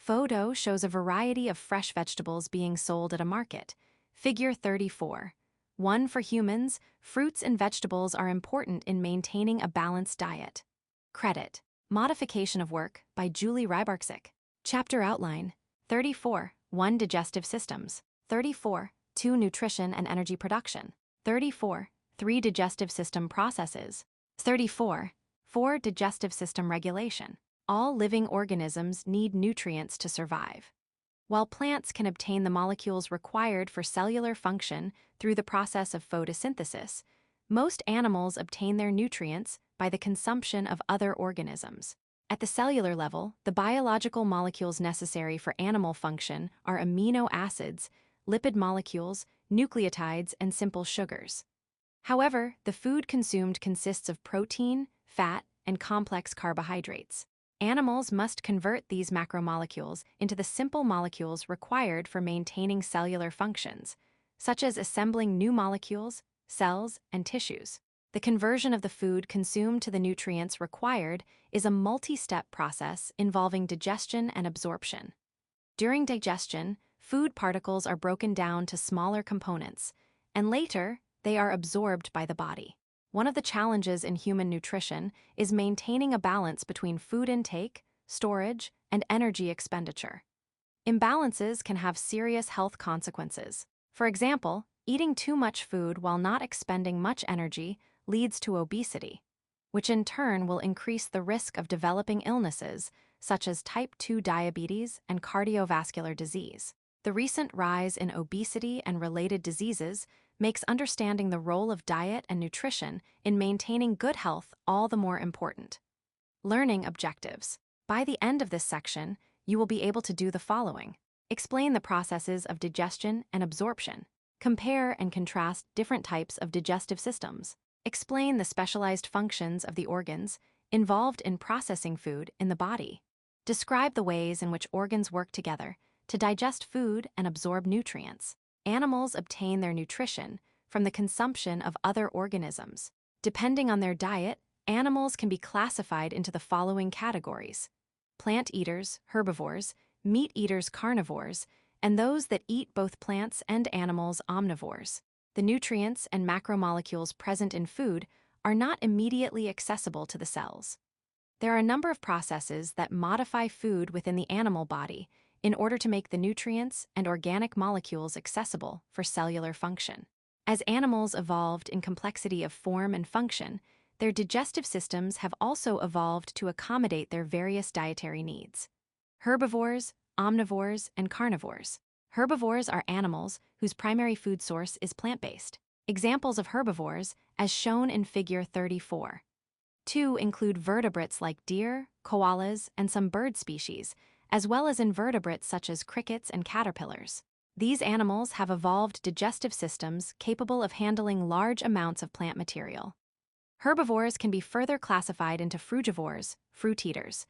Photo shows a variety of fresh vegetables being sold at a market. Figure 34. 1. For humans, fruits and vegetables are important in maintaining a balanced diet. Credit. Modification of Work by Julie Rybarczyk. Chapter Outline. 34. 1. Digestive Systems. 34. 2. Nutrition and Energy Production. 34. 3. Digestive System Processes. 34. 4. Digestive System Regulation. All living organisms need nutrients to survive. While plants can obtain the molecules required for cellular function through the process of photosynthesis, most animals obtain their nutrients by the consumption of other organisms. At the cellular level, the biological molecules necessary for animal function are amino acids, lipid molecules, nucleotides, and simple sugars. However, the food consumed consists of protein, fat, and complex carbohydrates. Animals must convert these macromolecules into the simple molecules required for maintaining cellular functions, such as assembling new molecules, cells, and tissues. The conversion of the food consumed to the nutrients required is a multi-step process involving digestion and absorption. During digestion, food particles are broken down to smaller components, and later, they are absorbed by the body. One of the challenges in human nutrition is maintaining a balance between food intake, storage, and energy expenditure. Imbalances can have serious health consequences. For example, eating too much food while not expending much energy leads to obesity, which in turn will increase the risk of developing illnesses such as type 2 diabetes and cardiovascular disease. The recent rise in obesity and related diseases makes understanding the role of diet and nutrition in maintaining good health all the more important. Learning objectives. By the end of this section, you will be able to do the following. Explain the processes of digestion and absorption. Compare and contrast different types of digestive systems. Explain the specialized functions of the organs involved in processing food in the body. Describe the ways in which organs work together to digest food and absorb nutrients. Animals obtain their nutrition from the consumption of other organisms. Depending on their diet, animals can be classified into the following categories: plant eaters, herbivores, meat eaters, carnivores, and those that eat both plants and animals, omnivores. The nutrients and macromolecules present in food are not immediately accessible to the cells. There are a number of processes that modify food within the animal body in order to make the nutrients and organic molecules accessible for cellular function. As animals evolved in complexity of form and function, their digestive systems have also evolved to accommodate their various dietary needs. Herbivores, omnivores, and carnivores. Herbivores are animals whose primary food source is plant-based. Examples of herbivores, as shown in Figure 34. 2 include vertebrates like deer, koalas, and some bird species, as well as invertebrates such as crickets and caterpillars. These animals have evolved digestive systems capable of handling large amounts of plant material. Herbivores can be further classified into frugivores, fruit eaters,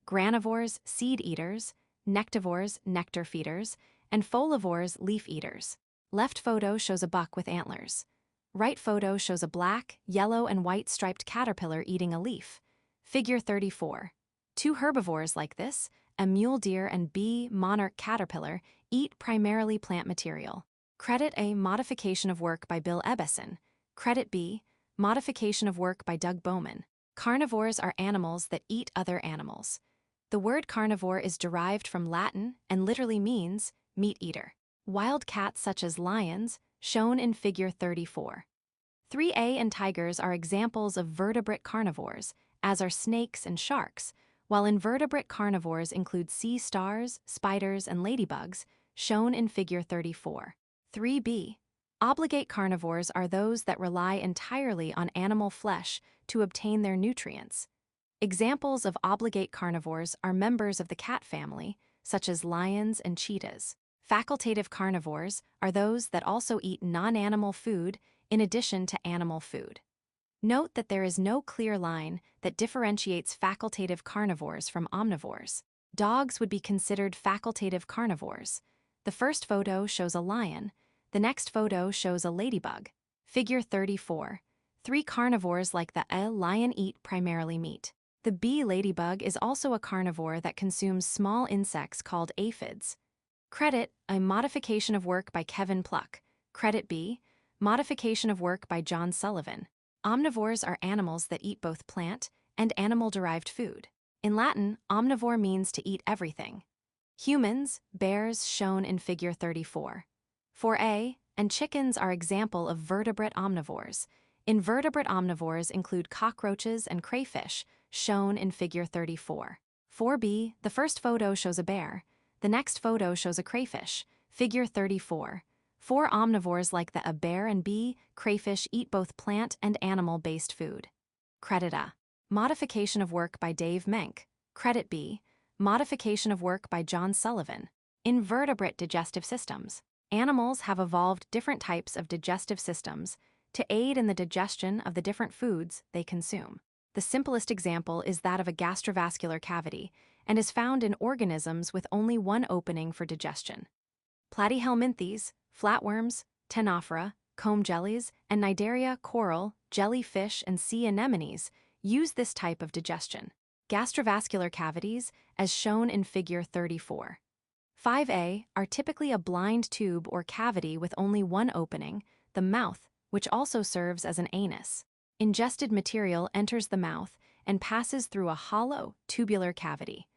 granivores, seed eaters, nectivores, nectar feeders, and folivores, leaf eaters. Left photo shows a buck with antlers. Right photo shows a black, yellow, and white striped caterpillar eating a leaf. Figure 34. 2 herbivores like this, a mule deer and bee monarch caterpillar, eat primarily plant material. Credit A. Modification of Work by Bill Ebbison. Credit B. Modification of Work by Doug Bowman. Carnivores are animals that eat other animals. The word carnivore is derived from Latin and literally means meat eater. Wild cats such as lions, shown in Figure 34. 3A and tigers are examples of vertebrate carnivores, as are snakes and sharks, while invertebrate carnivores include sea stars, spiders, and ladybugs, shown in Figure 34. 3B. Obligate carnivores are those that rely entirely on animal flesh to obtain their nutrients. Examples of obligate carnivores are members of the cat family, such as lions and cheetahs. Facultative carnivores are those that also eat non-animal food in addition to animal food. Note that there is no clear line that differentiates facultative carnivores from omnivores. Dogs would be considered facultative carnivores. The first photo shows a lion. The next photo shows a ladybug. Figure 34. 3 carnivores like the lion eat primarily meat. The bee ladybug is also a carnivore that consumes small insects called aphids. Credit, a modification of work by Kevin Pluck. Credit B, modification of work by John Sullivan. Omnivores are animals that eat both plant and animal-derived food. In Latin, omnivore means to eat everything. Humans, bears shown in figure 34. 4a, and chickens are example of vertebrate omnivores. Invertebrate omnivores include cockroaches and crayfish, shown in figure 34. 4b, the first photo shows a bear. The next photo shows a crayfish, figure 34. Four omnivores like a bear and bee, crayfish eat both plant and animal-based food. Credit A, modification of work by Dave Menck. Credit B, modification of work by John Sullivan. Invertebrate digestive systems. Animals have evolved different types of digestive systems to aid in the digestion of the different foods they consume. The simplest example is that of a gastrovascular cavity and is found in organisms with only one opening for digestion. Platyhelminthes, flatworms, ctenophora, comb jellies, and cnidaria, coral, jellyfish, and sea anemones use this type of digestion. Gastrovascular cavities, as shown in figure 34. 5a, are typically a blind tube or cavity with only one opening, the mouth, which also serves as an anus. Ingested material enters the mouth and passes through a hollow, tubular cavity.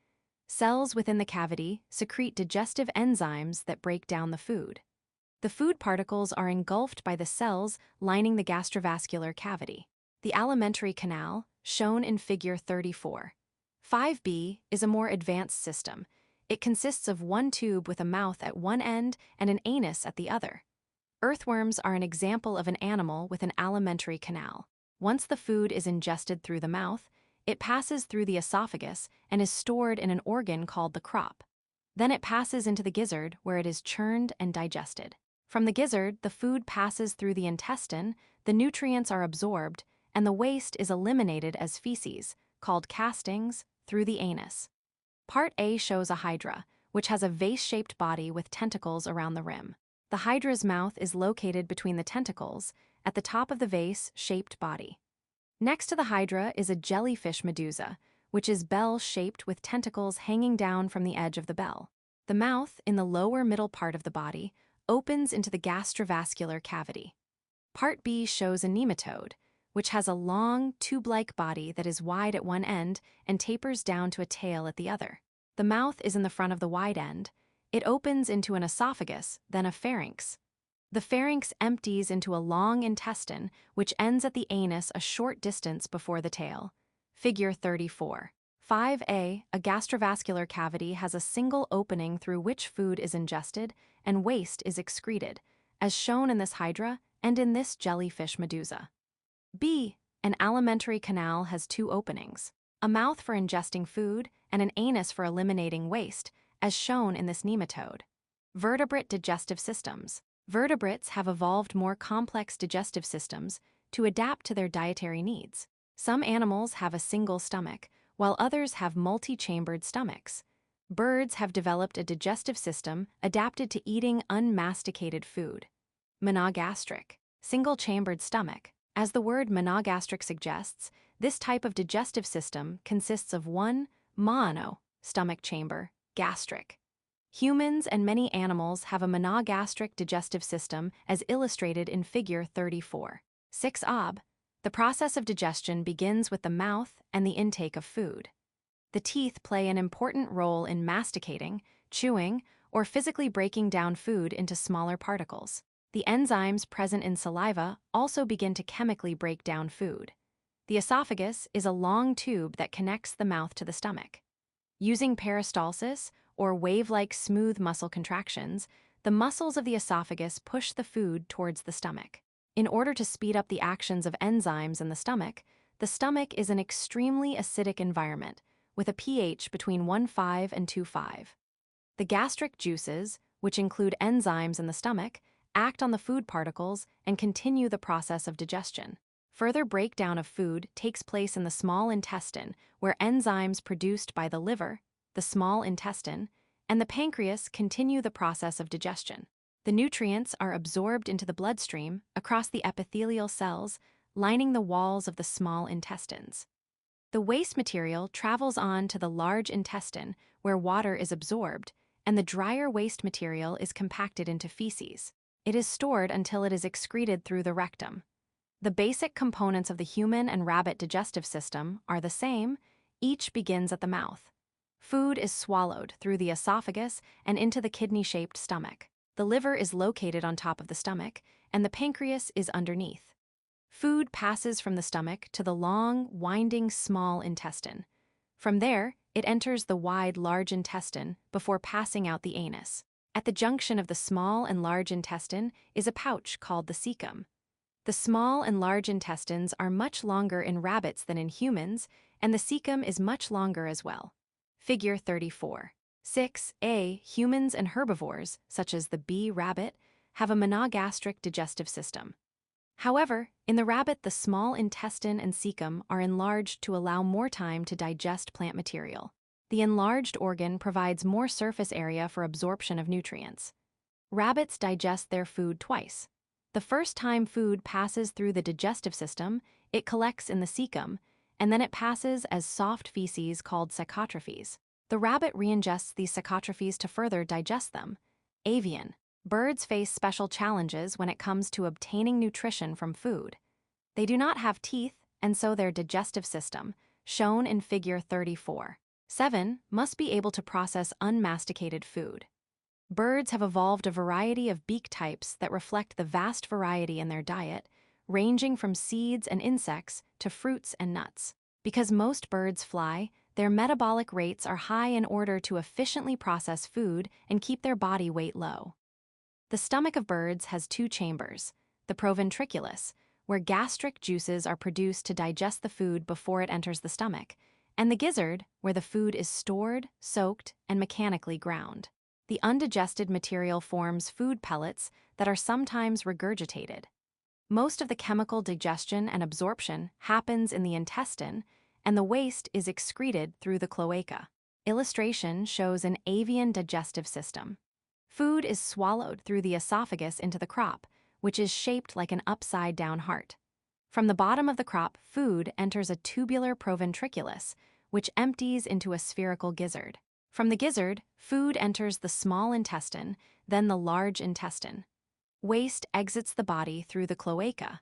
Cells within the cavity secrete digestive enzymes that break down the food. The food particles are engulfed by the cells lining the gastrovascular cavity. The alimentary canal, shown in figure 34. 5b, is a more advanced system. It consists of one tube with a mouth at one end and an anus at the other. Earthworms are an example of an animal with an alimentary canal. Once the food is ingested through the mouth, it passes through the esophagus and is stored in an organ called the crop. Then it passes into the gizzard, where it is churned and digested. From the gizzard, the food passes through the intestine, the nutrients are absorbed, and the waste is eliminated as feces, called castings, through the anus. Part A shows a hydra, which has a vase-shaped body with tentacles around the rim. The hydra's mouth is located between the tentacles, at the top of the vase-shaped body. Next to the hydra is a jellyfish medusa, which is bell-shaped with tentacles hanging down from the edge of the bell. The mouth, in the lower middle part of the body, opens into the gastrovascular cavity. Part B shows a nematode, which has a long, tube-like body that is wide at one end and tapers down to a tail at the other. The mouth is in the front of the wide end. It opens into an esophagus, then a pharynx. The pharynx empties into a long intestine, which ends at the anus a short distance before the tail. Figure 34. 5a, a gastrovascular cavity has a single opening through which food is ingested and waste is excreted, as shown in this hydra and in this jellyfish medusa. B, an alimentary canal has two openings, a mouth for ingesting food and an anus for eliminating waste, as shown in this nematode. Vertebrate digestive systems. Vertebrates have evolved more complex digestive systems to adapt to their dietary needs. Some animals have a single stomach, while others have multi-chambered stomachs. Birds have developed a digestive system adapted to eating unmasticated food. Monogastric, single-chambered stomach. As the word monogastric suggests, this type of digestive system consists of one mono stomach chamber, gastric. Humans and many animals have a monogastric digestive system as illustrated in figure 34. 6ab, the process of digestion begins with the mouth and the intake of food. The teeth play an important role in masticating, chewing, or physically breaking down food into smaller particles. The enzymes present in saliva also begin to chemically break down food. The esophagus is a long tube that connects the mouth to the stomach. Using peristalsis, or wave-like smooth muscle contractions, the muscles of the esophagus push the food towards the stomach. In order to speed up the actions of enzymes in the stomach is an extremely acidic environment, with a pH between 1.5 and 2.5. The gastric juices, which include enzymes in the stomach, act on the food particles and continue the process of digestion. Further breakdown of food takes place in the small intestine, where enzymes produced by the liver, the small intestine, and the pancreas continue the process of digestion. The nutrients are absorbed into the bloodstream across the epithelial cells lining the walls of the small intestines. The waste material travels on to the large intestine, where water is absorbed, and the drier waste material is compacted into feces. It is stored until it is excreted through the rectum. The basic components of the human and rabbit digestive system are the same, each begins at the mouth. Food is swallowed through the esophagus and into the kidney-shaped stomach. The liver is located on top of the stomach, and the pancreas is underneath. Food passes from the stomach to the long, winding small intestine. From there, it enters the wide large intestine before passing out the anus. At the junction of the small and large intestine is a pouch called the cecum. The small and large intestines are much longer in rabbits than in humans, and the cecum is much longer as well. Figure 34. 6a. Humans and herbivores, such as the bee rabbit, have a monogastric digestive system. However, in the rabbit, the small intestine and cecum are enlarged to allow more time to digest plant material. The enlarged organ provides more surface area for absorption of nutrients. Rabbits digest their food twice. The first time food passes through the digestive system, it collects in the cecum, and then it passes as soft feces called secotrophes. The rabbit reingests these secotrophes to further digest them. Avian. Birds face special challenges when it comes to obtaining nutrition from food. They do not have teeth, and so their digestive system, shown in figure 34. 7, must be able to process unmasticated food. Birds have evolved a variety of beak types that reflect the vast variety in their diet, ranging from seeds and insects to fruits and nuts. Because most birds fly, their metabolic rates are high in order to efficiently process food and keep their body weight low. The stomach of birds has two chambers, the proventriculus, where gastric juices are produced to digest the food before it enters the stomach, and the gizzard, where the food is stored, soaked, and mechanically ground. The undigested material forms food pellets that are sometimes regurgitated. Most of the chemical digestion and absorption happens in the intestine, and the waste is excreted through the cloaca. Illustration shows an avian digestive system. Food is swallowed through the esophagus into the crop, which is shaped like an upside-down heart. From the bottom of the crop, food enters a tubular proventriculus, which empties into a spherical gizzard. From the gizzard, food enters the small intestine, then the large intestine. Waste exits the body through the cloaca.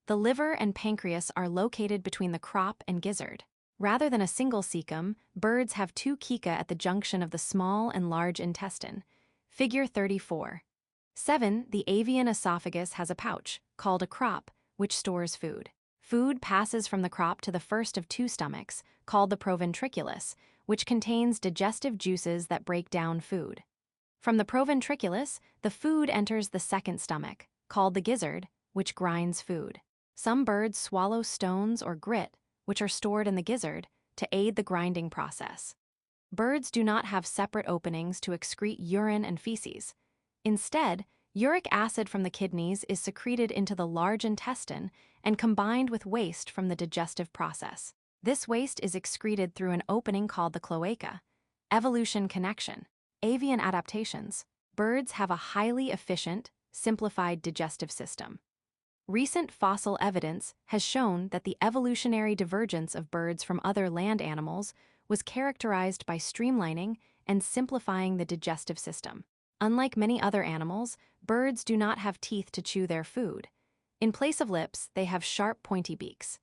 The liver and pancreas are located between the crop and gizzard. Rather than a single cecum, birds have two ceca at the junction of the small and large intestine. Figure 34. 7. The avian esophagus has a pouch, called a crop, which stores food. Food passes from the crop to the first of two stomachs, called the proventriculus, which contains digestive juices that break down food. From the proventriculus, the food enters the second stomach, called the gizzard, which grinds food. Some birds swallow stones or grit, which are stored in the gizzard, to aid the grinding process. Birds do not have separate openings to excrete urine and feces. Instead, uric acid from the kidneys is secreted into the large intestine and combined with waste from the digestive process. This waste is excreted through an opening called the cloaca. Evolution connection. Avian adaptations. Birds have a highly efficient, simplified digestive system. Recent fossil evidence has shown that the evolutionary divergence of birds from other land animals was characterized by streamlining and simplifying the digestive system. Unlike many other animals, birds do not have teeth to chew their food. In place of lips, they have sharp, pointy beaks.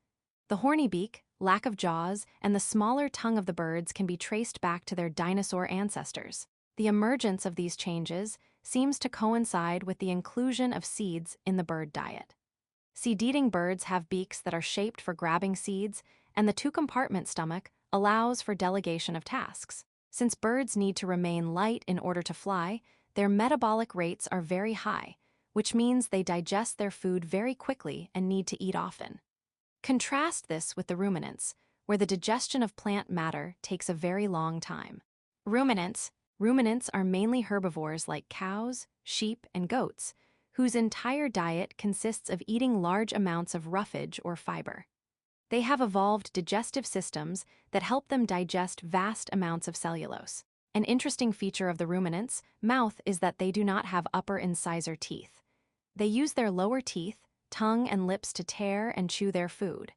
The horny beak, lack of jaws, and the smaller tongue of the birds can be traced back to their dinosaur ancestors. The emergence of these changes seems to coincide with the inclusion of seeds in the bird diet. Seed-eating birds have beaks that are shaped for grabbing seeds, and the two-compartment stomach allows for delegation of tasks. Since birds need to remain light in order to fly, their metabolic rates are very high, which means they digest their food very quickly and need to eat often. Contrast this with the ruminants, where the digestion of plant matter takes a very long time. Ruminants are mainly herbivores like cows, sheep, and goats, whose entire diet consists of eating large amounts of roughage or fiber. They have evolved digestive systems that help them digest vast amounts of cellulose. An interesting feature of the ruminants' mouth is that they do not have upper incisor teeth. They use their lower teeth, tongue, and lips to tear and chew their food.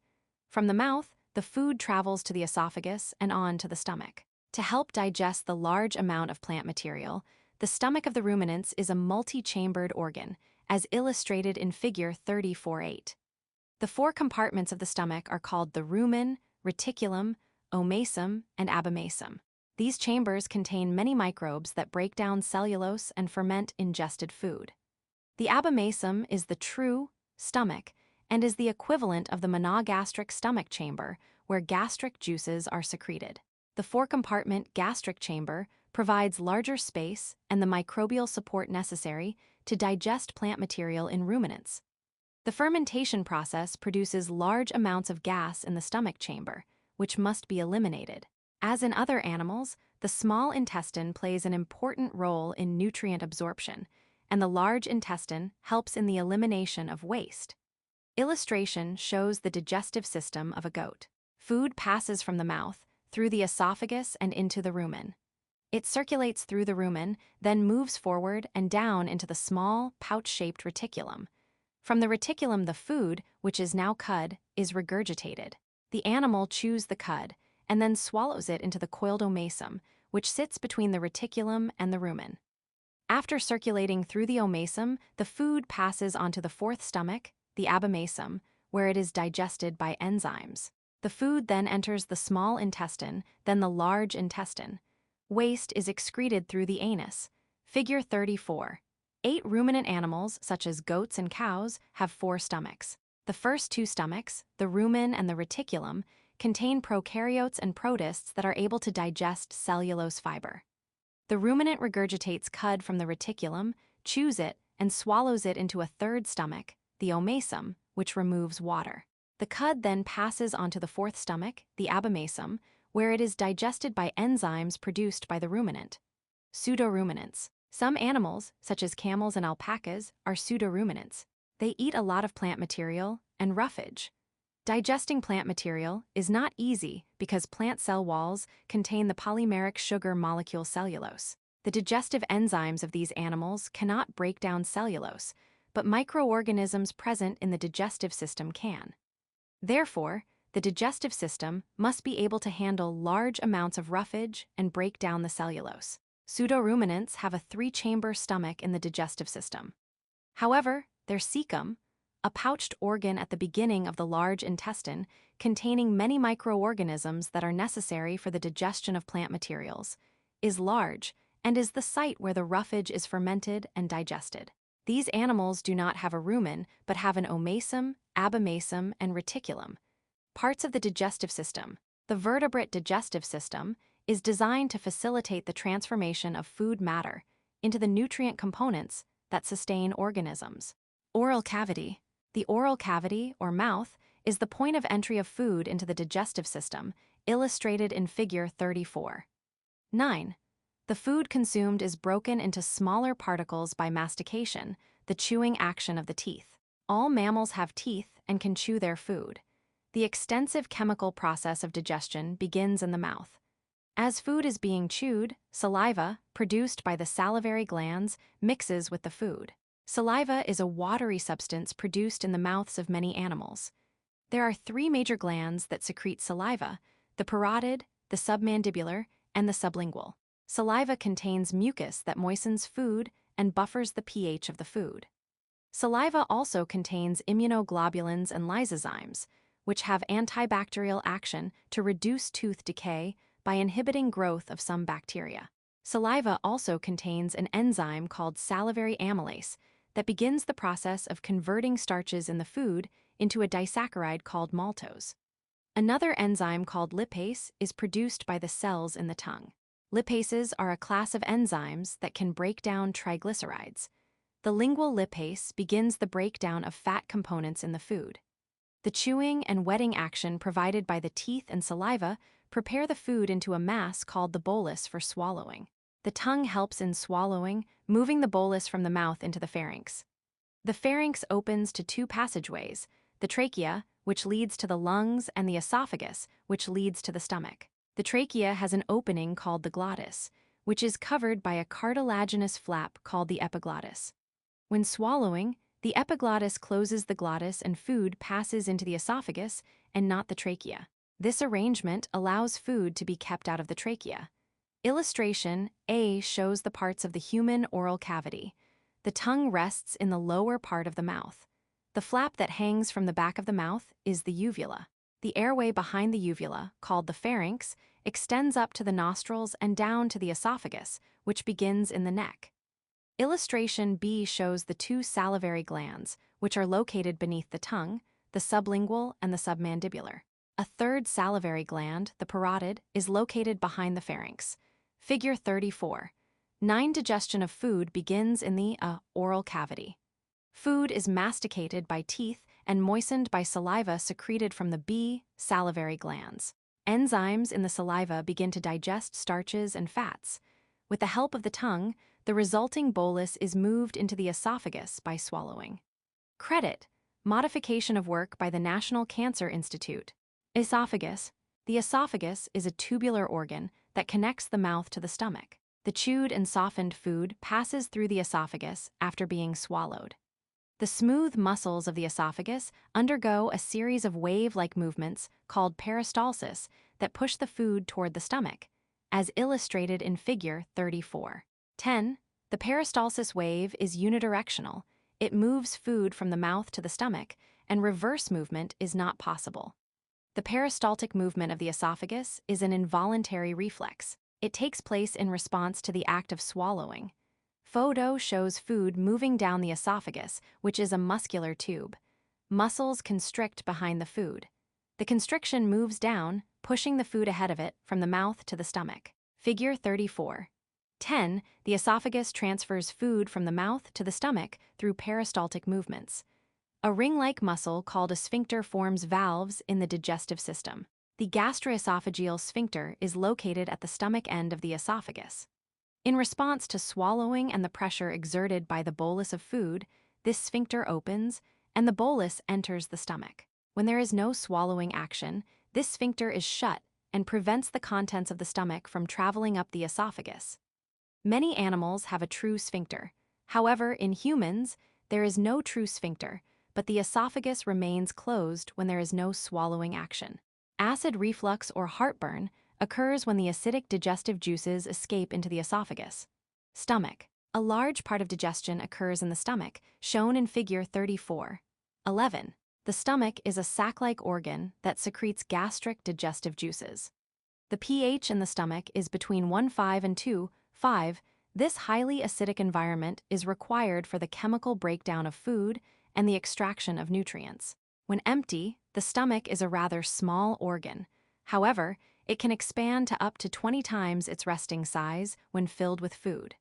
From the mouth, the food travels to the esophagus and on to the stomach. To help digest the large amount of plant material, the stomach of the ruminants is a multi-chambered organ, as illustrated in Figure 34.8. The four compartments of the stomach are called the rumen, reticulum, omasum, and abomasum. These chambers contain many microbes that break down cellulose and ferment ingested food. The abomasum is the true stomach and is the equivalent of the monogastric stomach chamber, where gastric juices are secreted. The four-compartment gastric chamber provides larger space and the microbial support necessary to digest plant material in ruminants. The fermentation process produces large amounts of gas in the stomach chamber, which must be eliminated. As in other animals, the small intestine plays an important role in nutrient absorption, and the large intestine helps in the elimination of waste. Illustration shows the digestive system of a goat. Food passes from the mouth, through the esophagus and into the rumen. It circulates through the rumen, then moves forward and down into the small, pouch-shaped reticulum. From the reticulum, the food, which is now cud, is regurgitated. The animal chews the cud and then swallows it into the coiled omasum, which sits between the reticulum and the rumen. After circulating through the omasum, the food passes onto the fourth stomach, the abomasum, where it is digested by enzymes. The food then enters the small intestine, then the large intestine. Waste is excreted through the anus. Figure 34. 8 ruminant animals, such as goats and cows, have 4 stomachs. The first 2 stomachs, the rumen and the reticulum, contain prokaryotes and protists that are able to digest cellulose fiber. The ruminant regurgitates cud from the reticulum, chews it, and swallows it into a third stomach, the omasum, which removes water. The cud then passes onto the fourth stomach, the abomasum, where it is digested by enzymes produced by the ruminant. Pseudoruminants. Some animals, such as camels and alpacas, are pseudoruminants. They eat a lot of plant material and roughage. Digesting plant material is not easy because plant cell walls contain the polymeric sugar molecule cellulose. The digestive enzymes of these animals cannot break down cellulose, but microorganisms present in the digestive system can. Therefore, the digestive system must be able to handle large amounts of roughage and break down the cellulose. Pseudoruminants have a 3-chamber stomach in the digestive system. However, their cecum, a pouched organ at the beginning of the large intestine containing many microorganisms that are necessary for the digestion of plant materials, is large and is the site where the roughage is fermented and digested. These animals do not have a rumen but have an omasum, abomasum, and reticulum. Parts of the digestive system. The vertebrate digestive system is designed to facilitate the transformation of food matter into the nutrient components that sustain organisms. Oral cavity. The oral cavity, or mouth, is the point of entry of food into the digestive system, illustrated in Figure 34. 9. The food consumed is broken into smaller particles by mastication, the chewing action of the teeth. All mammals have teeth and can chew their food. The extensive chemical process of digestion begins in the mouth. As food is being chewed, saliva, produced by the salivary glands, mixes with the food. Saliva is a watery substance produced in the mouths of many animals. There are 3 major glands that secrete saliva: the parotid, the submandibular, and the sublingual. Saliva contains mucus that moistens food and buffers the pH of the food. Saliva also contains immunoglobulins and lysozymes, which have antibacterial action to reduce tooth decay by inhibiting growth of some bacteria. Saliva also contains an enzyme called salivary amylase that begins the process of converting starches in the food into a disaccharide called maltose. Another enzyme called lipase is produced by the cells in the tongue. Lipases are a class of enzymes that can break down triglycerides. The lingual lipase begins the breakdown of fat components in the food. The chewing and wetting action provided by the teeth and saliva prepare the food into a mass called the bolus for swallowing. The tongue helps in swallowing, moving the bolus from the mouth into the pharynx. The pharynx opens to 2 passageways: the trachea, which leads to the lungs, and the esophagus, which leads to the stomach. The trachea has an opening called the glottis, which is covered by a cartilaginous flap called the epiglottis. When swallowing, the epiglottis closes the glottis and food passes into the esophagus and not the trachea. This arrangement allows food to be kept out of the trachea. Illustration A shows the parts of the human oral cavity. The tongue rests in the lower part of the mouth. The flap that hangs from the back of the mouth is the uvula. The airway behind the uvula, called the pharynx, extends up to the nostrils and down to the esophagus, which begins in the neck. Illustration B shows the two salivary glands, which are located beneath the tongue, the sublingual and the submandibular. A third salivary gland, the parotid, is located behind the pharynx. Figure 34. Digestion of food begins in the oral cavity. Food is masticated by teeth and moistened by saliva secreted from the B salivary glands. Enzymes in the saliva begin to digest starches and fats. With the help of the tongue, the resulting bolus is moved into the esophagus by swallowing. Credit: modification of work by the National Cancer Institute. Esophagus. The esophagus is a tubular organ that connects the mouth to the stomach. The chewed and softened food passes through the esophagus after being swallowed. The smooth muscles of the esophagus undergo a series of wave-like movements called peristalsis that push the food toward the stomach, as illustrated in Figure 34. 10. The peristalsis wave is unidirectional. It moves food from the mouth to the stomach, and reverse movement is not possible. The peristaltic movement of the esophagus is an involuntary reflex. It takes place in response to the act of swallowing. Photo shows food moving down the esophagus, which is a muscular tube. Muscles constrict behind the food. The constriction moves down, pushing the food ahead of it from the mouth to the stomach. Figure 34. 10. The esophagus transfers food from the mouth to the stomach through peristaltic movements. A ring-like muscle called a sphincter forms valves in the digestive system. The gastroesophageal sphincter is located at the stomach end of the esophagus. In response to swallowing and the pressure exerted by the bolus of food, this sphincter opens, and the bolus enters the stomach. When there is no swallowing action, this sphincter is shut and prevents the contents of the stomach from traveling up the esophagus. Many animals have a true sphincter. However, in humans, there is no true sphincter, but the esophagus remains closed when there is no swallowing action. Acid reflux or heartburn occurs when the acidic digestive juices escape into the esophagus. Stomach. A large part of digestion occurs in the stomach, shown in Figure 34. 11. The stomach is a sac-like organ that secretes gastric digestive juices. The pH in the stomach is between 1.5 and 2.5. This highly acidic environment is required for the chemical breakdown of food and the extraction of nutrients. When empty, the stomach is a rather small organ. However, it can expand to up to 20 times its resting size when filled with food.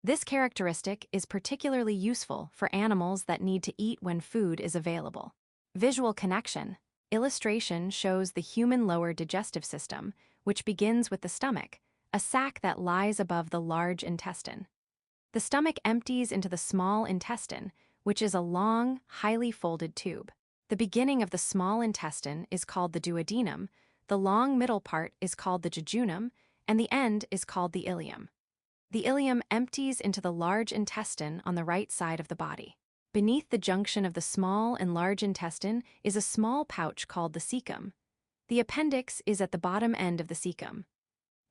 This characteristic is particularly useful for animals that need to eat when food is available. Visual connection. Illustration shows the human lower digestive system, which begins with the stomach, a sac that lies above the large intestine. The stomach empties into the small intestine, which is a long, highly folded tube. The beginning of the small intestine is called the duodenum, the long middle part is called the jejunum, and the end is called the ileum. The ileum empties into the large intestine on the right side of the body. Beneath the junction of the small and large intestine is a small pouch called the cecum. The appendix is at the bottom end of the cecum.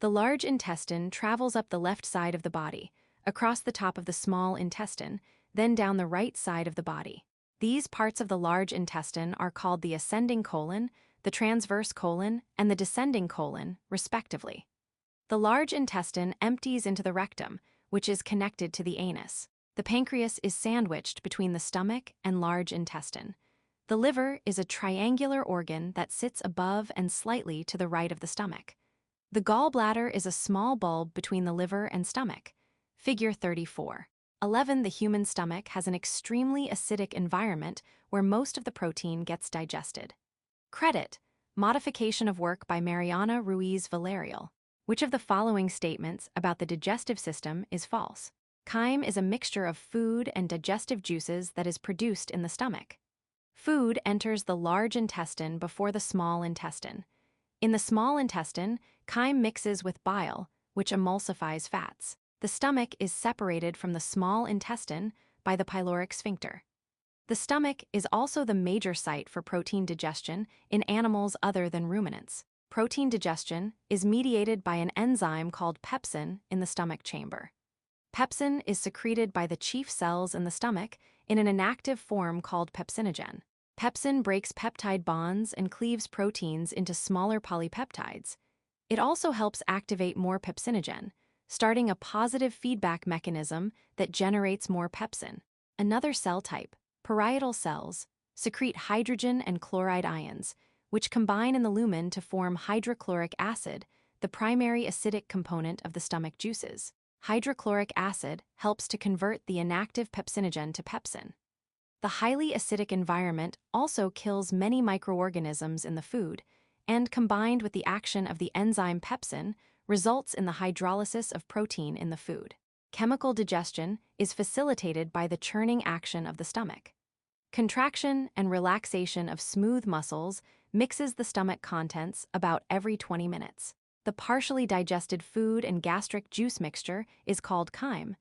The large intestine travels up the left side of the body, across the top of the small intestine, then down the right side of the body. These parts of the large intestine are called the ascending colon, the transverse colon, and the descending colon, respectively. The large intestine empties into the rectum, which is connected to the anus. The pancreas is sandwiched between the stomach and large intestine. The liver is a triangular organ that sits above and slightly to the right of the stomach. The gallbladder is a small bulb between the liver and stomach. Figure 34. 11. The human stomach has an extremely acidic environment where most of the protein gets digested. Credit: modification of work by Mariana Ruiz Villarreal. Which of the following statements about the digestive system is false? Chyme is a mixture of food and digestive juices that is produced in the stomach. Food enters the large intestine before the small intestine. In the small intestine, chyme mixes with bile, which emulsifies fats. The stomach is separated from the small intestine by the pyloric sphincter. The stomach is also the major site for protein digestion in animals other than ruminants. Protein digestion is mediated by an enzyme called pepsin in the stomach chamber. Pepsin is secreted by the chief cells in the stomach in an inactive form called pepsinogen. Pepsin breaks peptide bonds and cleaves proteins into smaller polypeptides. It also helps activate more pepsinogen, starting a positive feedback mechanism that generates more pepsin. Another cell type, parietal cells, secrete hydrogen and chloride ions, which combine in the lumen to form hydrochloric acid, the primary acidic component of the stomach juices. Hydrochloric acid helps to convert the inactive pepsinogen to pepsin. The highly acidic environment also kills many microorganisms in the food, and combined with the action of the enzyme pepsin, results in the hydrolysis of protein in the food. Chemical digestion is facilitated by the churning action of the stomach. Contraction and relaxation of smooth muscles mixes the stomach contents about every 20 minutes. The partially digested food and gastric juice mixture is called chyme.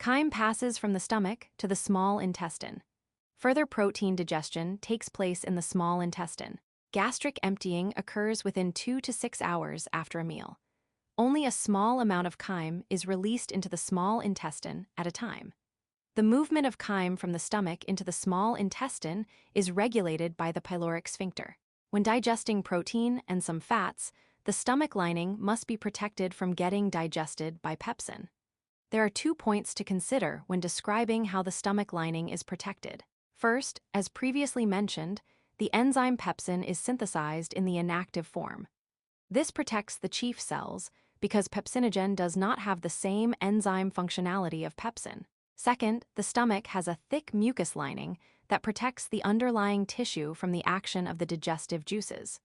Chyme passes from the stomach to the small intestine. Further protein digestion takes place in the small intestine. Gastric emptying occurs within 2 to 6 hours after a meal. Only a small amount of chyme is released into the small intestine at a time. The movement of chyme from the stomach into the small intestine is regulated by the pyloric sphincter. When digesting protein and some fats, the stomach lining must be protected from getting digested by pepsin. There are 2 points to consider when describing how the stomach lining is protected. First, as previously mentioned, the enzyme pepsin is synthesized in the inactive form. This protects the chief cells because pepsinogen does not have the same enzyme functionality of pepsin. Second, the stomach has a thick mucus lining that protects the underlying tissue from the action of the digestive juices.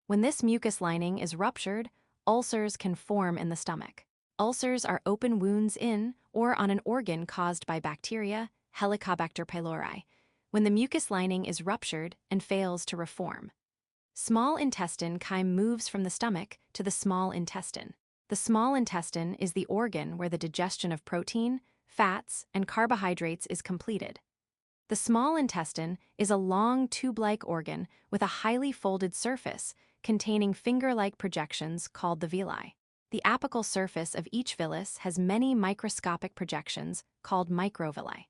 When this mucus lining is ruptured, ulcers can form in the stomach. Ulcers are open wounds in or on an organ caused by bacteria, Helicobacter pylori, when the mucus lining is ruptured and fails to reform. Small intestine chyme moves from the stomach to the small intestine. The small intestine is the organ where the digestion of protein, fats, and carbohydrates is completed. The small intestine is a long tube-like organ with a highly folded surface containing finger-like projections called the villi. The apical surface of each villus has many microscopic projections called microvilli.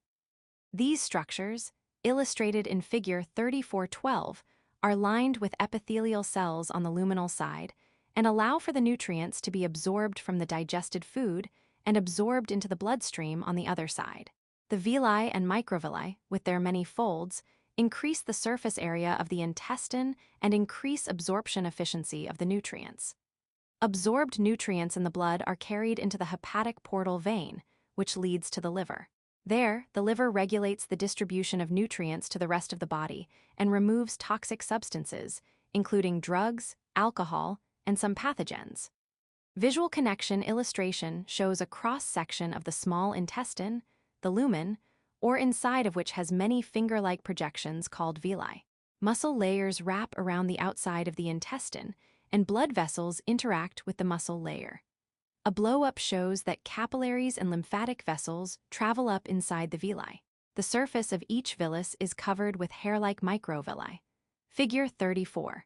These structures, illustrated in figure 3412, are lined with epithelial cells on the luminal side and allow for the nutrients to be absorbed from the digested food and absorbed into the bloodstream on the other side. The villi and microvilli, with their many folds, increase the surface area of the intestine and increase absorption efficiency of the nutrients. Absorbed nutrients in the blood are carried into the hepatic portal vein, which leads to the liver. There, the liver regulates the distribution of nutrients to the rest of the body and removes toxic substances, including drugs, alcohol, and some pathogens. Visual connection illustration shows a cross-section of the small intestine, the lumen, or inside of which has many finger-like projections called villi. Muscle layers wrap around the outside of the intestine, and blood vessels interact with the muscle layer. A blow-up shows that capillaries and lymphatic vessels travel up inside the villi. The surface of each villus is covered with hair-like microvilli. Figure 34.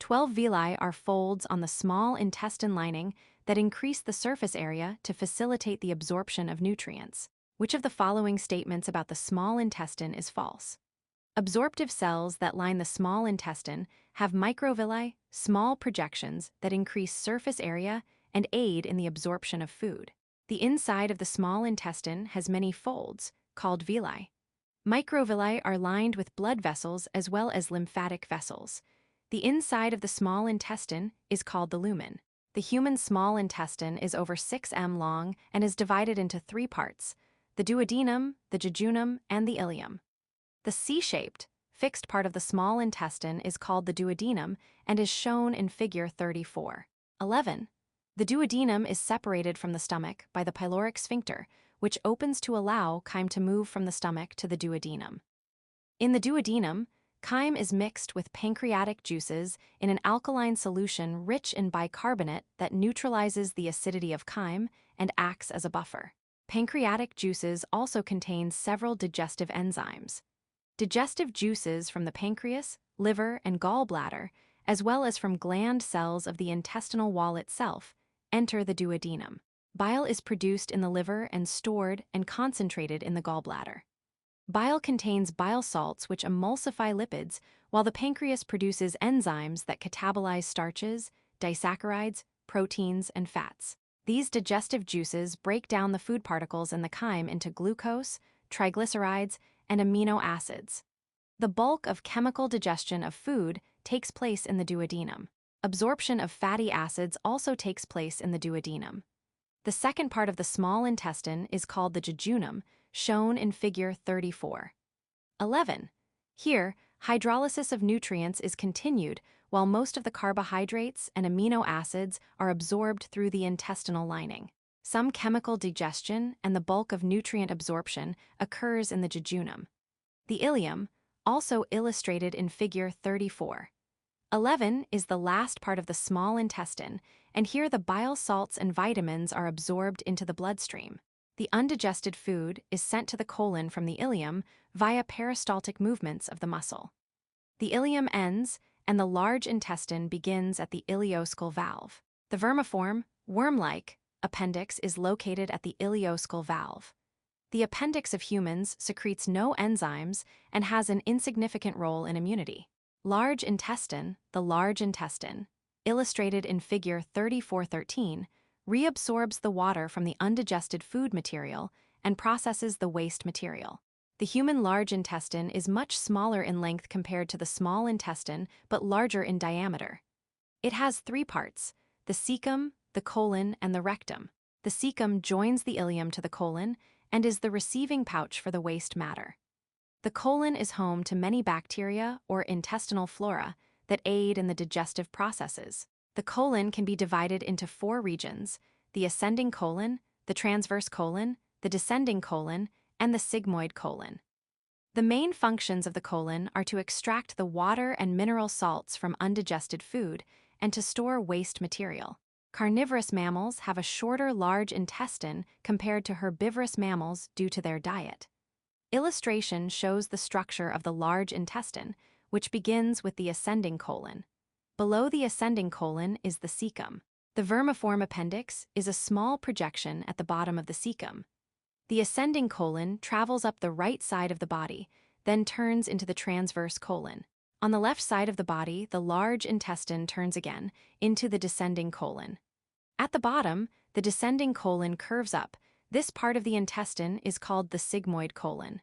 12 villi are folds on the small intestine lining that increase the surface area to facilitate the absorption of nutrients. Which of the following statements about the small intestine is false? Absorptive cells that line the small intestine have microvilli, small projections that increase surface area and aid in the absorption of food. The inside of the small intestine has many folds, called villi. Microvilli are lined with blood vessels as well as lymphatic vessels. The inside of the small intestine is called the lumen. The human small intestine is over 6 m long and is divided into 3 parts: the duodenum, the jejunum, and the ileum. The C-shaped, fixed part of the small intestine is called the duodenum and is shown in figure 34. 11. The duodenum is separated from the stomach by the pyloric sphincter, which opens to allow chyme to move from the stomach to the duodenum. In the duodenum, chyme is mixed with pancreatic juices in an alkaline solution rich in bicarbonate that neutralizes the acidity of chyme and acts as a buffer. Pancreatic juices also contain several digestive enzymes. Digestive juices from the pancreas, liver, and gallbladder, as well as from gland cells of the intestinal wall itself, enter the duodenum. Bile is produced in the liver and stored and concentrated in the gallbladder. Bile contains bile salts which emulsify lipids, while the pancreas produces enzymes that catabolize starches, disaccharides, proteins, and fats. These digestive juices break down the food particles in the chyme into glucose, triglycerides, and amino acids. The bulk of chemical digestion of food takes place in the duodenum. Absorption of fatty acids also takes place in the duodenum. The second part of the small intestine is called the jejunum, shown in figure 34. 11. Here, hydrolysis of nutrients is continued while most of the carbohydrates and amino acids are absorbed through the intestinal lining. Some chemical digestion and the bulk of nutrient absorption occurs in the jejunum. The ileum, also illustrated in figure 34. 11 is the last part of the small intestine, and here the bile salts and vitamins are absorbed into the bloodstream. The undigested food is sent to the colon from the ileum via peristaltic movements of the muscle. The ileum ends, and the large intestine begins at the ileocecal valve. The vermiform, worm-like, appendix is located at the ileocecal valve. The appendix of humans secretes no enzymes and has an insignificant role in immunity. Large intestine, the large intestine, illustrated in figure 3413, reabsorbs the water from the undigested food material and processes the waste material. The human large intestine is much smaller in length compared to the small intestine, but larger in diameter. It has three parts: the cecum, the colon, and the rectum. The cecum joins the ileum to the colon and is the receiving pouch for the waste matter. The colon is home to many bacteria or intestinal flora that aid in the digestive processes. The colon can be divided into four regions: the ascending colon, the transverse colon, the descending colon, and the sigmoid colon. The main functions of the colon are to extract the water and mineral salts from undigested food and to store waste material. Carnivorous mammals have a shorter large intestine compared to herbivorous mammals due to their diet. Illustration shows the structure of the large intestine, which begins with the ascending colon. Below the ascending colon is the cecum. The vermiform appendix is a small projection at the bottom of the cecum. The ascending colon travels up the right side of the body, then turns into the transverse colon. On the left side of the body, the large intestine turns again into the descending colon. At the bottom, the descending colon curves up. This part of the intestine is called the sigmoid colon.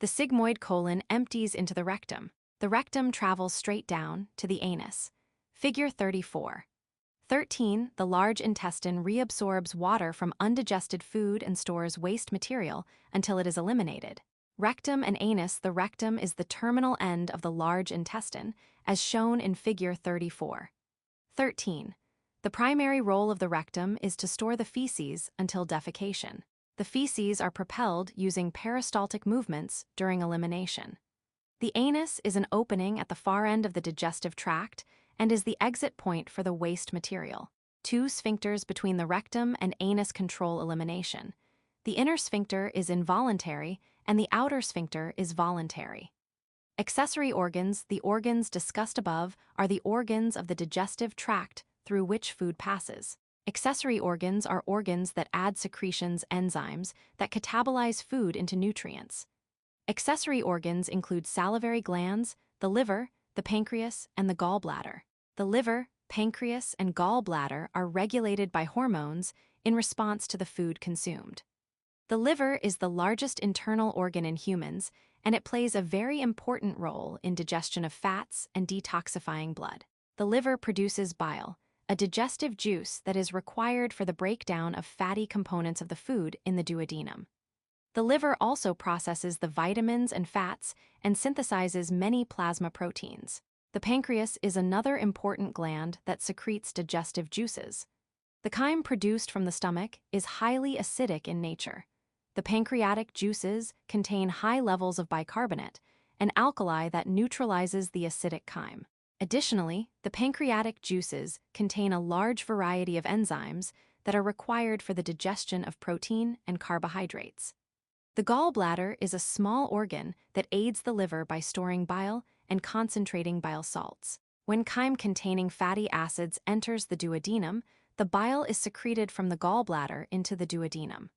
The sigmoid colon empties into the rectum. The rectum travels straight down to the anus. Figure 34. 13. The large intestine reabsorbs water from undigested food and stores waste material until it is eliminated. Rectum and anus. The rectum is the terminal end of the large intestine, as shown in figure 34. 13. The primary role of the rectum is to store the feces until defecation. The feces are propelled using peristaltic movements during elimination. The anus is an opening at the far end of the digestive tract and is the exit point for the waste material. Two sphincters between the rectum and anus control elimination. The inner sphincter is involuntary and the outer sphincter is voluntary. Accessory organs. The organs discussed above are the organs of the digestive tract through which food passes. Accessory organs are organs that add secretions, enzymes that catabolize food into nutrients. Accessory organs include salivary glands, the liver, the pancreas, and the gallbladder. The liver, pancreas, and gallbladder are regulated by hormones in response to the food consumed. The liver is the largest internal organ in humans, and it plays a very important role in digestion of fats and detoxifying blood. The liver produces bile, a digestive juice that is required for the breakdown of fatty components of the food in the duodenum. The liver also processes the vitamins and fats and synthesizes many plasma proteins. The pancreas is another important gland that secretes digestive juices. The chyme produced from the stomach is highly acidic in nature. The pancreatic juices contain high levels of bicarbonate, an alkali that neutralizes the acidic chyme. Additionally, the pancreatic juices contain a large variety of enzymes that are required for the digestion of protein and carbohydrates. The gallbladder is a small organ that aids the liver by storing bile and concentrating bile salts. When chyme-containing fatty acids enters the duodenum, the bile is secreted from the gallbladder into the duodenum.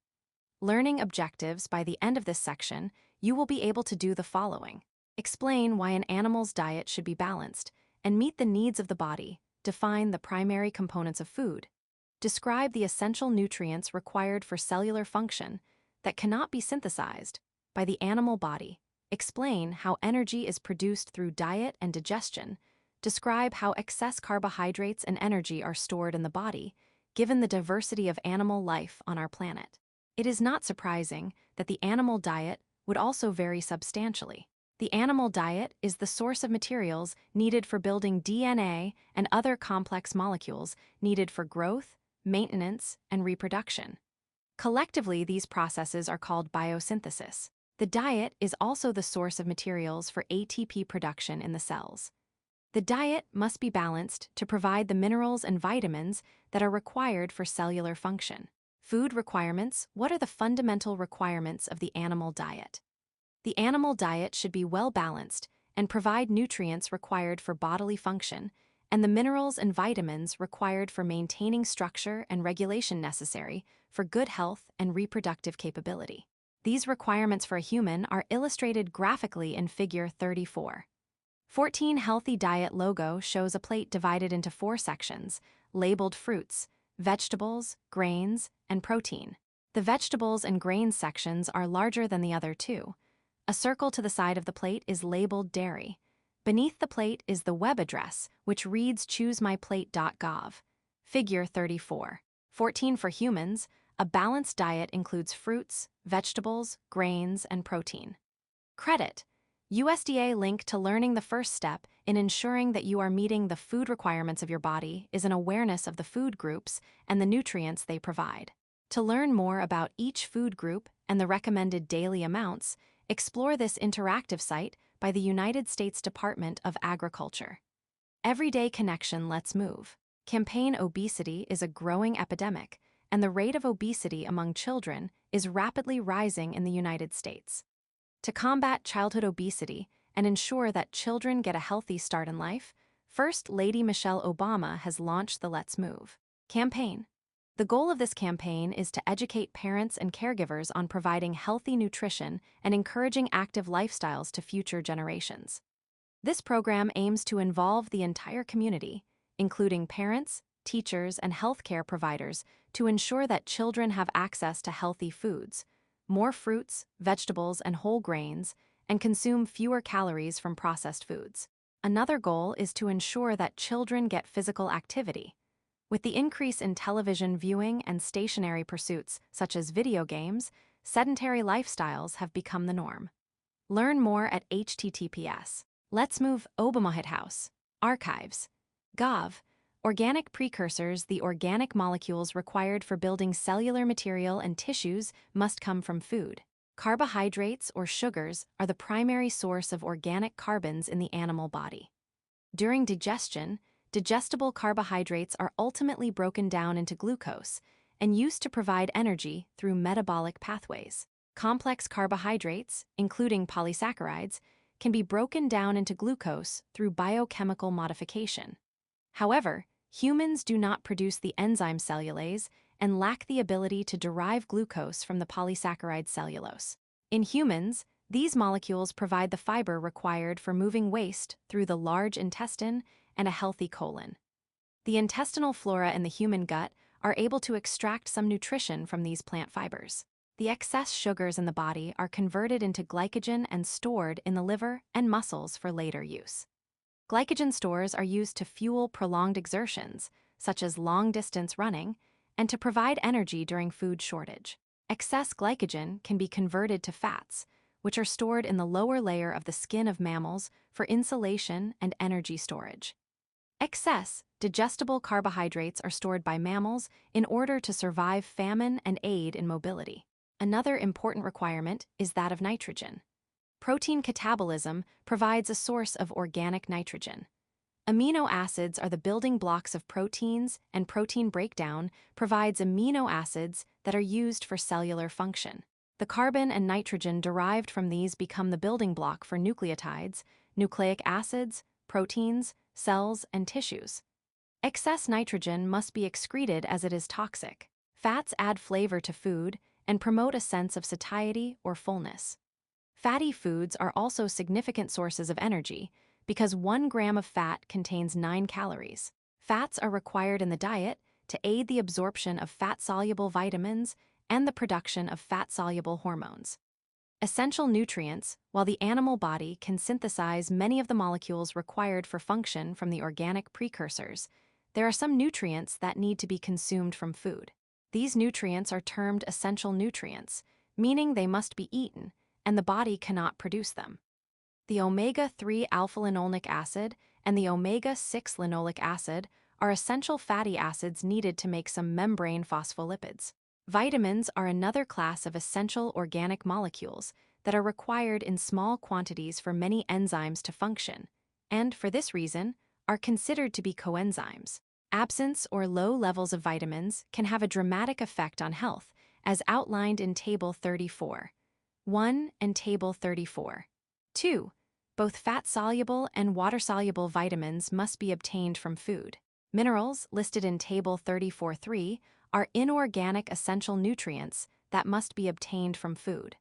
Learning objectives. By the end of this section, you will be able to do the following. Explain why an animal's diet should be balanced and meet the needs of the body. Define the primary components of food. Describe the essential nutrients required for cellular function that cannot be synthesized by the animal body. Explain how energy is produced through diet and digestion. Describe how excess carbohydrates and energy are stored in the body, given the diversity of animal life on our planet. It is not surprising that the animal diet would also vary substantially. The animal diet is the source of materials needed for building DNA and other complex molecules needed for growth, maintenance, and reproduction. Collectively, these processes are called biosynthesis. The diet is also the source of materials for ATP production in the cells. The diet must be balanced to provide the minerals and vitamins that are required for cellular function. Food requirements. What are the fundamental requirements of the animal diet? The animal diet should be well balanced and provide nutrients required for bodily function and the minerals and vitamins required for maintaining structure and regulation necessary for good health and reproductive capability. These requirements for a human are illustrated graphically in Figure 34. 14 Healthy Diet logo shows a plate divided into 4 sections, labeled fruits, vegetables, grains, and protein. The vegetables and grains sections are larger than the other 2. A circle to the side of the plate is labeled dairy. Beneath the plate is the web address, which reads choosemyplate.gov. Figure 34. 14 For humans, a balanced diet includes fruits, vegetables, grains, and protein. Credit. USDA link to learning. The first step in ensuring that you are meeting the food requirements of your body is an awareness of the food groups and the nutrients they provide. To learn more about each food group and the recommended daily amounts, explore this interactive site by the United States Department of Agriculture. Everyday Connection. Let's move. Campaign. Obesity is a growing epidemic, and the rate of obesity among children is rapidly rising in the United States. To combat childhood obesity and ensure that children get a healthy start in life, First Lady Michelle Obama has launched the Let's Move campaign. The goal of this campaign is to educate parents and caregivers on providing healthy nutrition and encouraging active lifestyles to future generations. This program aims to involve the entire community, including parents, teachers, and healthcare providers, to ensure that children have access to healthy foods, more fruits, vegetables, and whole grains, and consume fewer calories from processed foods. Another goal is to ensure that children get physical activity. With the increase in television viewing and stationary pursuits, such as video games, sedentary lifestyles have become the norm. Learn more at https. Let's Move Obama House. Archives. Gov. Organic precursors. The organic molecules required for building cellular material and tissues must come from food. Carbohydrates or sugars are the primary source of organic carbons in the animal body. During digestion, digestible carbohydrates are ultimately broken down into glucose and used to provide energy through metabolic pathways. Complex carbohydrates, including polysaccharides, can be broken down into glucose through biochemical modification. However, humans do not produce the enzyme cellulase and lack the ability to derive glucose from the polysaccharide cellulose. In humans, these molecules provide the fiber required for moving waste through the large intestine and a healthy colon. The intestinal flora in the human gut are able to extract some nutrition from these plant fibers. The excess sugars in the body are converted into glycogen and stored in the liver and muscles for later use. Glycogen stores are used to fuel prolonged exertions, such as long-distance running, and to provide energy during food shortage. Excess glycogen can be converted to fats, which are stored in the lower layer of the skin of mammals for insulation and energy storage. Excess digestible carbohydrates are stored by mammals in order to survive famine and aid in mobility. Another important requirement is that of nitrogen. Protein catabolism provides a source of organic nitrogen. Amino acids are the building blocks of proteins, and protein breakdown provides amino acids that are used for cellular function. The carbon and nitrogen derived from these become the building block for nucleotides, nucleic acids, proteins, cells, and tissues. Excess nitrogen must be excreted as it is toxic. Fats add flavor to food and promote a sense of satiety or fullness. Fatty foods are also significant sources of energy because 1 gram of fat contains 9 calories. Fats are required in the diet to aid the absorption of fat-soluble vitamins and the production of fat-soluble hormones. Essential nutrients: while the animal body can synthesize many of the molecules required for function from the organic precursors, there are some nutrients that need to be consumed from food. These nutrients are termed essential nutrients, meaning they must be eaten, and the body cannot produce them. The omega-3 alpha-linolenic acid and the omega-6 linoleic acid are essential fatty acids needed to make some membrane phospholipids. Vitamins are another class of essential organic molecules that are required in small quantities for many enzymes to function, and for this reason, are considered to be coenzymes. Absence or low levels of vitamins can have a dramatic effect on health, as outlined in Table 34. 1 and Table 34. 2. Both fat-soluble and water-soluble vitamins must be obtained from food. Minerals, listed in Table 34.3, are inorganic essential nutrients that must be obtained from food.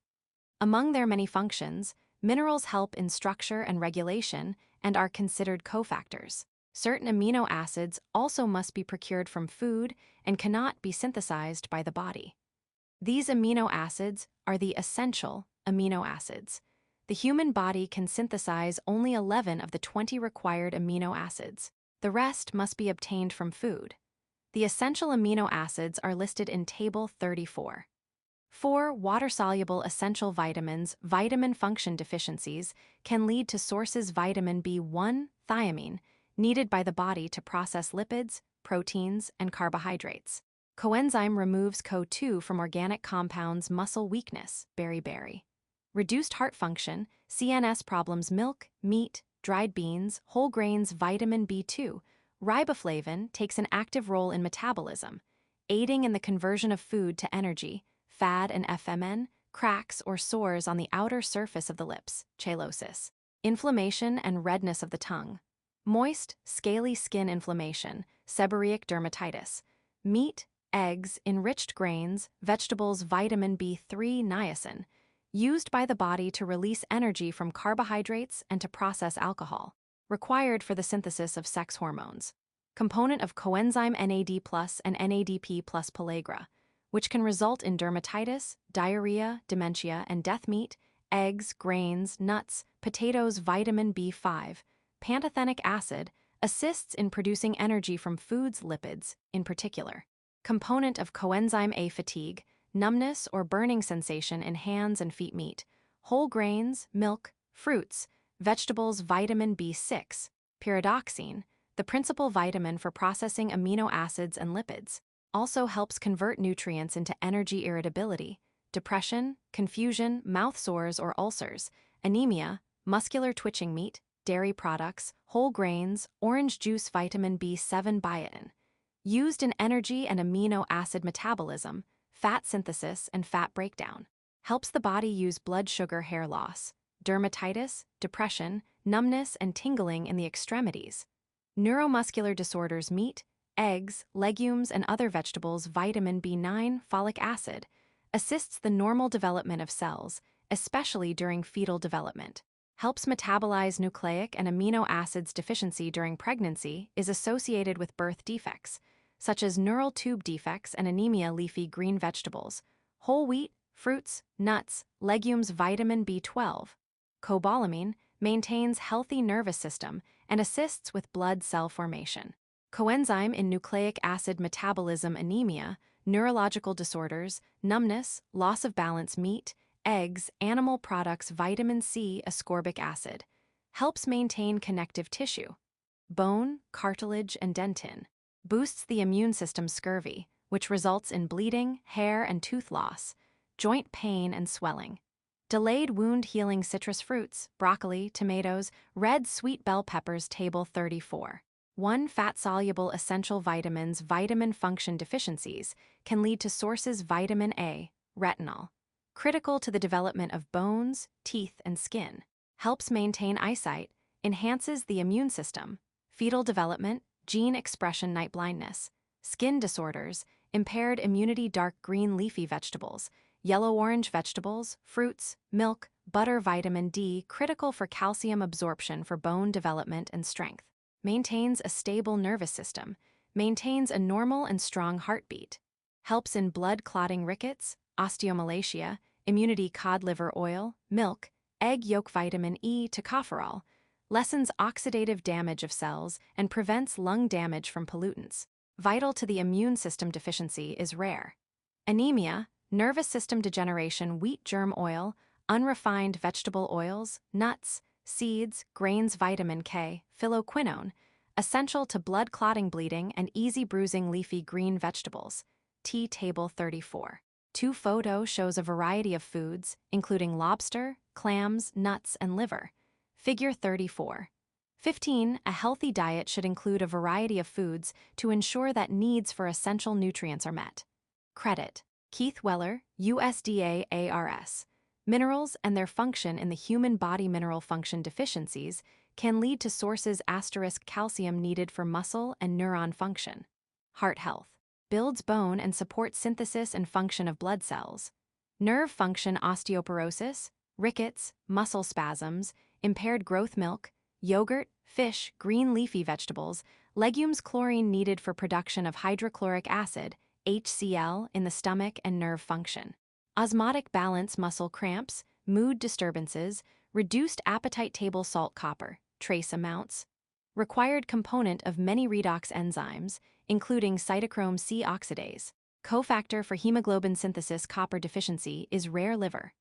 Among their many functions, minerals help in structure and regulation and are considered cofactors. Certain amino acids also must be procured from food and cannot be synthesized by the body. These amino acids are the essential amino acids. The human body can synthesize only 11 of the 20 required amino acids. The rest must be obtained from food. The essential amino acids are listed in Table 34. 4. Water-soluble essential vitamins. Vitamin function deficiencies can lead to sources vitamin B1, thiamine, needed by the body to process lipids, proteins, and carbohydrates. Coenzyme removes CO2 from organic compounds. Muscle weakness, beriberi. Reduced heart function, CNS problems. Milk, meat, dried beans, whole grains. Vitamin B2, riboflavin, takes an active role in metabolism, aiding in the conversion of food to energy. FAD and FMN, cracks or sores on the outer surface of the lips, cheilosis. Inflammation and redness of the tongue. Moist, scaly skin inflammation, seborrheic dermatitis. Meat, eggs, enriched grains, vegetables. Vitamin B3, niacin, used by the body to release energy from carbohydrates and to process alcohol, required for the synthesis of sex hormones. Component of coenzyme NAD+ and NADP+ pellagra, which can result in dermatitis, diarrhea, dementia, and death. Meat, eggs, grains, nuts, potatoes. Vitamin B5, pantothenic acid, assists in producing energy from foods. Lipids, in particular. Component of coenzyme A. Fatigue, numbness or burning sensation in hands and feet. Meat, whole grains, milk, fruits, vegetables. Vitamin B6, pyridoxine, the principal vitamin for processing amino acids and lipids, also helps convert nutrients into energy. Irritability, depression, confusion, mouth sores or ulcers, anemia, muscular twitching. Meat, dairy products, whole grains, orange juice. Vitamin B7, biotin, used in energy and amino acid metabolism, fat synthesis, and fat breakdown. Helps the body use blood sugar. Hair loss, dermatitis, depression, numbness, and tingling in the extremities. Neuromuscular disorders. Meat, eggs, legumes, and other vegetables. Vitamin B9, folic acid, assists the normal development of cells, especially during fetal development. Helps metabolize nucleic and amino acids. Deficiency during pregnancy is associated with birth defects, such as neural tube defects and anemia. Leafy green vegetables, whole wheat, fruits, nuts, legumes. Vitamin B12, cobalamin, maintains healthy nervous system and assists with blood cell formation. Coenzyme in nucleic acid metabolism. Anemia, neurological disorders, numbness, loss of balance. Meat, eggs, animal products. Vitamin C, ascorbic acid, helps maintain connective tissue. Bone, cartilage, and dentin, boosts the immune system. Scurvy, which results in bleeding, hair and tooth loss, joint pain and swelling. Delayed wound healing. Citrus fruits, broccoli, tomatoes, red sweet bell peppers. Table 34. 1. Fat-soluble essential vitamins. Vitamin function deficiencies can lead to sources. Vitamin A, retinol, critical to the development of bones, teeth, and skin, helps maintain eyesight, enhances the immune system, fetal development, gene expression night blindness, skin disorders, impaired immunity dark green leafy vegetables, yellow-orange vegetables, fruits, milk, butter vitamin D critical for calcium absorption for bone development and strength, maintains a stable nervous system, maintains a normal and strong heartbeat, helps in blood clotting rickets, osteomalacia, immunity cod liver oil, milk, egg yolk vitamin E tocopherol, lessens oxidative damage of cells and prevents lung damage from pollutants. Vital to the immune system deficiency is rare. Anemia, nervous system degeneration wheat germ oil, unrefined vegetable oils, nuts, seeds, grains vitamin K, phylloquinone, essential to blood clotting bleeding and easy bruising leafy green vegetables. T Table 34. 2 photo shows a variety of foods, including lobster, clams, nuts, and liver. Figure 34. 15. A healthy diet should include a variety of foods to ensure that needs for essential nutrients are met. Credit: Keith Weller, USDA ARS. Minerals and their function in the human body. Mineral function deficiencies can lead to sources * calcium needed for muscle and neuron function. Heart health: builds bone and supports synthesis and function of blood cells. Nerve function: osteoporosis, rickets, muscle spasms, impaired growth. Milk, yogurt, fish, green leafy vegetables, legumes. Chlorine needed for production of hydrochloric acid, HCl, in the stomach and nerve function. Osmotic balance: muscle cramps, mood disturbances, reduced appetite. Table salt copper, trace amounts. Required component of many redox enzymes, including cytochrome C oxidase. Cofactor for hemoglobin synthesis. Copper deficiency is rare. Liver,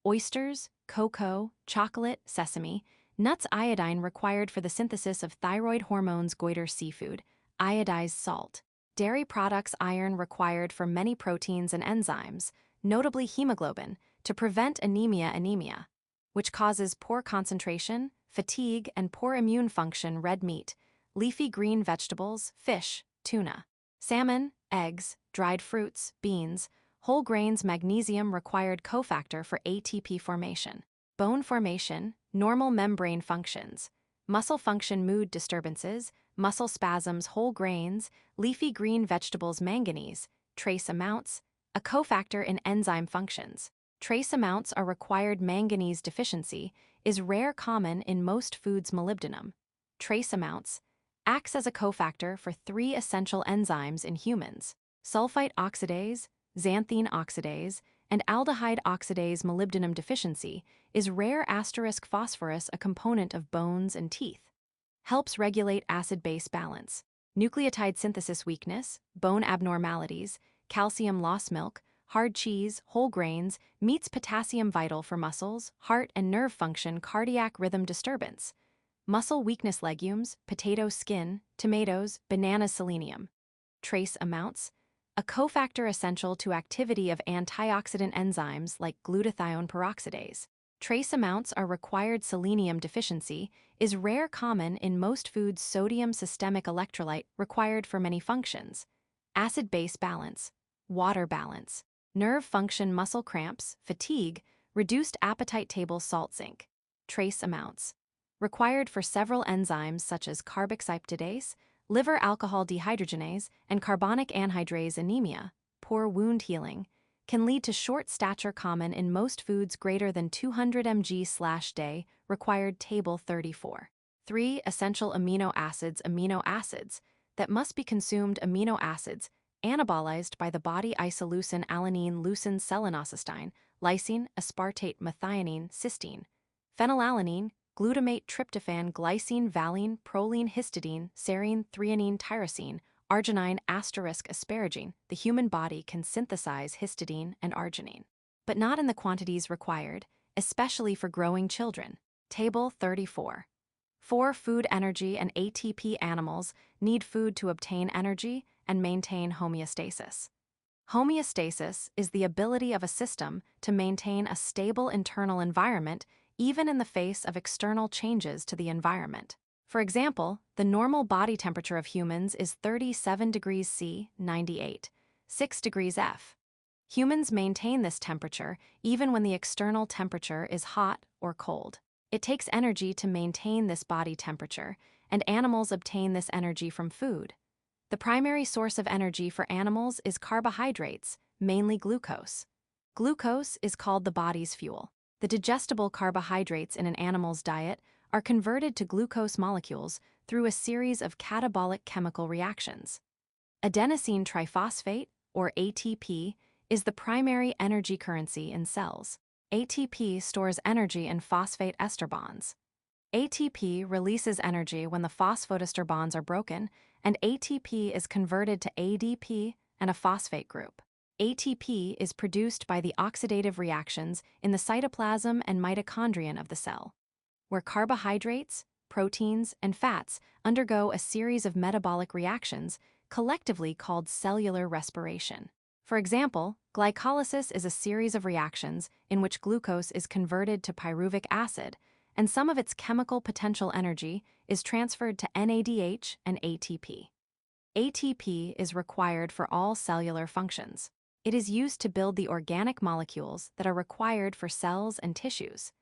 oysters, cocoa, chocolate, sesame, nuts. Iodine required for the synthesis of thyroid hormones. Goiter seafood, iodized salt. Dairy products. Iron required for many proteins and enzymes, notably hemoglobin, to prevent anemia, which causes poor concentration, fatigue, and poor immune function. Red meat, leafy green vegetables, fish, tuna, salmon, eggs, dried fruits, beans, whole grains. Magnesium required cofactor for ATP formation. Bone formation, normal membrane functions, muscle function. Mood disturbances, muscle spasms. Whole grains, leafy green vegetables. Manganese, trace amounts, a cofactor in enzyme functions. Trace amounts are required. Manganese deficiency is rare. Common in most foods. Molybdenum, trace amounts, acts as a cofactor for 3 essential enzymes in humans: sulfite oxidase, xanthine oxidase, and aldehyde oxidase. Molybdenum deficiency is rare. * phosphorus, a component of bones and teeth, helps regulate acid-base balance. Nucleotide synthesis weakness, bone abnormalities, calcium loss. Milk, hard cheese, whole grains, meats. Potassium vital for muscles, heart, and nerve function. Cardiac rhythm disturbance, muscle weakness. Legumes, potato skin, tomatoes, bananas. Selenium, trace amounts, a cofactor essential to activity of antioxidant enzymes like glutathione peroxidase. Trace amounts are required. Selenium deficiency is rare. Common in most foods. Sodium, systemic electrolyte, required for many functions. Acid-base balance, water balance, nerve function. Muscle cramps, fatigue, reduced appetite. Table salt. Zinc, trace amounts, required for several enzymes such as carboxyptidase, liver alcohol dehydrogenase, and carbonic anhydrase. Anemia, poor wound healing, can lead to short stature. Common in most foods. Greater than 200 mg/day, required. Table 34. 3 essential amino acids. Amino acids that must be consumed. Amino acids anabolized by the body: isoleucine, alanine, leucine, selenoscysteine, lysine, aspartate, methionine, cysteine, phenylalanine, glutamate, tryptophan, glycine, valine, proline, histidine, serine, threonine, tyrosine, arginine, asparagine. The human body can synthesize histidine and arginine, but not in the quantities required, especially for growing children. Table 34. 4 food energy and ATP. Animals need food to obtain energy and maintain homeostasis. Homeostasis is the ability of a system to maintain a stable internal environment even in the face of external changes to the environment. For example, the normal body temperature of humans is 37 degrees C, 98, 6 degrees F. Humans maintain this temperature even when the external temperature is hot or cold. It takes energy to maintain this body temperature, and animals obtain this energy from food. The primary source of energy for animals is carbohydrates, mainly glucose. Glucose is called the body's fuel. The digestible carbohydrates in an animal's diet are converted to glucose molecules through a series of catabolic chemical reactions. Adenosine triphosphate, or ATP, is the primary energy currency in cells. ATP stores energy in phosphate ester bonds. ATP releases energy when the phosphodiester bonds are broken, and ATP is converted to ADP and a phosphate group. ATP is produced by the oxidative reactions in the cytoplasm and mitochondrion of the cell, where carbohydrates, proteins, and fats undergo a series of metabolic reactions, collectively called cellular respiration. For example, glycolysis is a series of reactions in which glucose is converted to pyruvic acid, and some of its chemical potential energy is transferred to NADH and ATP. ATP is required for all cellular functions. It is used to build the organic molecules that are required for cells and tissues.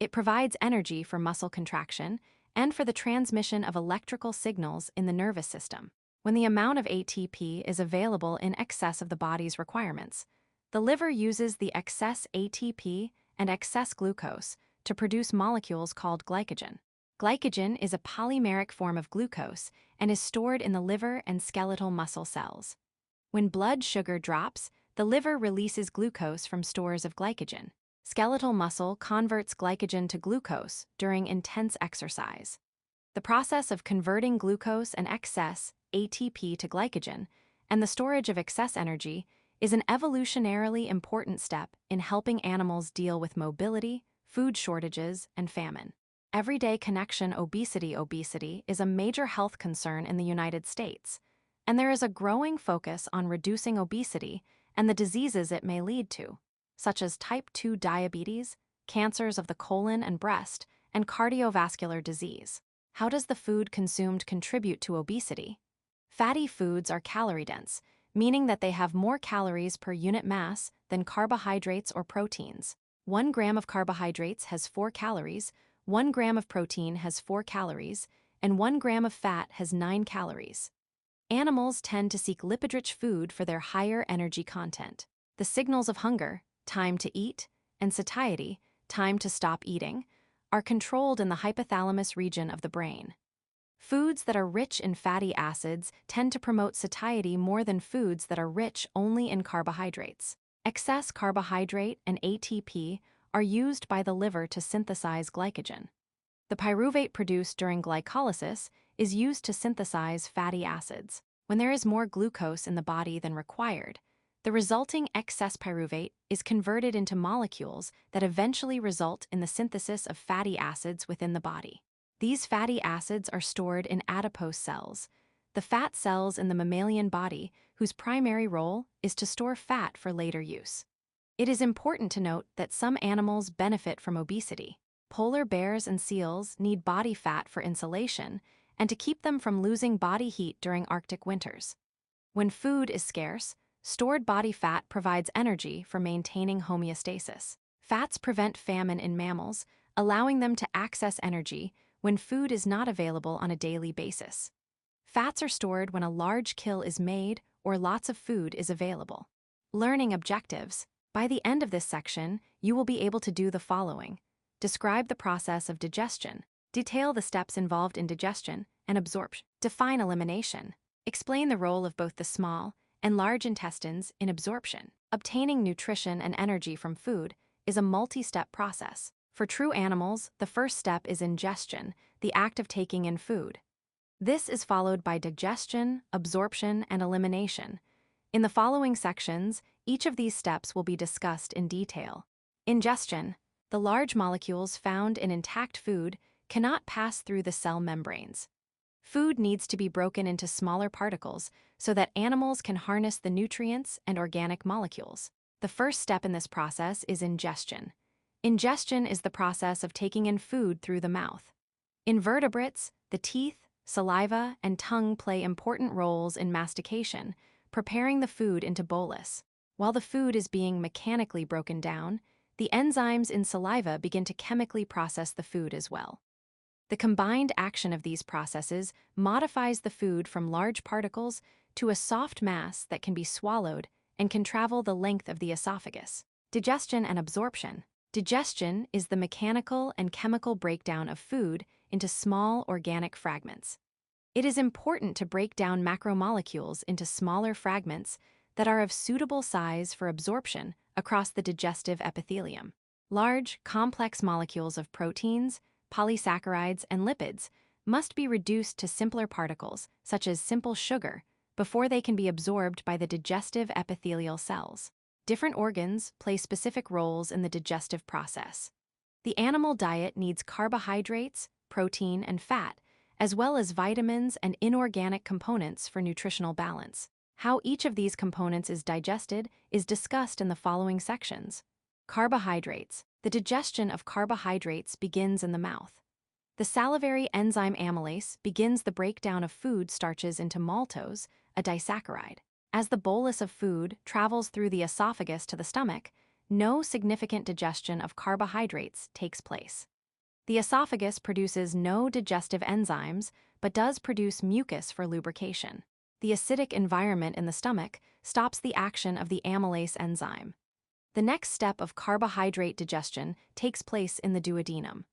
It provides energy for muscle contraction and for the transmission of electrical signals in the nervous system. When the amount of ATP is available in excess of the body's requirements, the liver uses the excess ATP and excess glucose to produce molecules called glycogen. Glycogen is a polymeric form of glucose and is stored in the liver and skeletal muscle cells. When blood sugar drops, the liver releases glucose from stores of glycogen. Skeletal muscle converts glycogen to glucose during intense exercise. The process of converting glucose and excess ATP to glycogen and the storage of excess energy is an evolutionarily important step in helping animals deal with mobility, food shortages, and famine. Everyday connection obesity is a major health concern in the United States, and there is a growing focus on reducing obesity and the diseases it may lead to, such as type 2 diabetes, cancers of the colon and breast, and cardiovascular disease. How does the food consumed contribute to obesity? Fatty foods are calorie-dense, meaning that they have more calories per unit mass than carbohydrates or proteins. 1 gram of carbohydrates has 4 calories, 1 gram of protein has 4 calories, and 1 gram of fat has 9 calories. Animals tend to seek lipid-rich food for their higher energy content. The signals of hunger, time to eat, and satiety, time to stop eating, are controlled in the hypothalamus region of the brain. Foods that are rich in fatty acids tend to promote satiety more than foods that are rich only in carbohydrates. Excess carbohydrate and ATP are used by the liver to synthesize glycogen. The pyruvate produced during glycolysis is used to synthesize fatty acids. When there is more glucose in the body than required, the resulting excess pyruvate is converted into molecules that eventually result in the synthesis of fatty acids within the body. These fatty acids are stored in adipose cells, the fat cells in the mammalian body whose primary role is to store fat for later use. It is important to note that some animals benefit from obesity. Polar bears and seals need body fat for insulation and to keep them from losing body heat during Arctic winters. When food is scarce, stored body fat provides energy for maintaining homeostasis. Fats prevent famine in mammals, allowing them to access energy when food is not available on a daily basis. Fats are stored when a large kill is made or lots of food is available. Learning objectives. By the end of this section, you will be able to do the following. Describe the process of digestion. Detail the steps involved in digestion and absorption. Define elimination. Explain the role of both the small and large intestines in absorption. Obtaining nutrition and energy from food is a multi-step process. For true animals, the first step is ingestion, the act of taking in food. This is followed by digestion, absorption, and elimination. In the following sections, each of these steps will be discussed in detail. Ingestion. The large molecules found in intact food cannot pass through the cell membranes. Food needs to be broken into smaller particles so that animals can harness the nutrients and organic molecules. The first step in this process is ingestion. Ingestion is the process of taking in food through the mouth. In vertebrates, the teeth, saliva, and tongue play important roles in mastication, preparing the food into bolus. While the food is being mechanically broken down, the enzymes in saliva begin to chemically process the food as well. The combined action of these processes modifies the food from large particles to a soft mass that can be swallowed and can travel the length of the esophagus. Digestion and absorption. Digestion is the mechanical and chemical breakdown of food into small organic fragments. It is important to break down macromolecules into smaller fragments that are of suitable size for absorption across the digestive epithelium. Large, complex molecules of proteins, polysaccharides, and lipids must be reduced to simpler particles, such as simple sugar, before they can be absorbed by the digestive epithelial cells. Different organs play specific roles in the digestive process. The animal diet needs carbohydrates, protein, and fat, as well as vitamins and inorganic components for nutritional balance. How each of these components is digested is discussed in the following sections. Carbohydrates. The digestion of carbohydrates begins in the mouth. The salivary enzyme amylase begins the breakdown of food starches into maltose, a disaccharide. As the bolus of food travels through the esophagus to the stomach, no significant digestion of carbohydrates takes place. The esophagus produces no digestive enzymes, but does produce mucus for lubrication. The acidic environment in the stomach stops the action of the amylase enzyme. The next step of carbohydrate digestion takes place in the duodenum.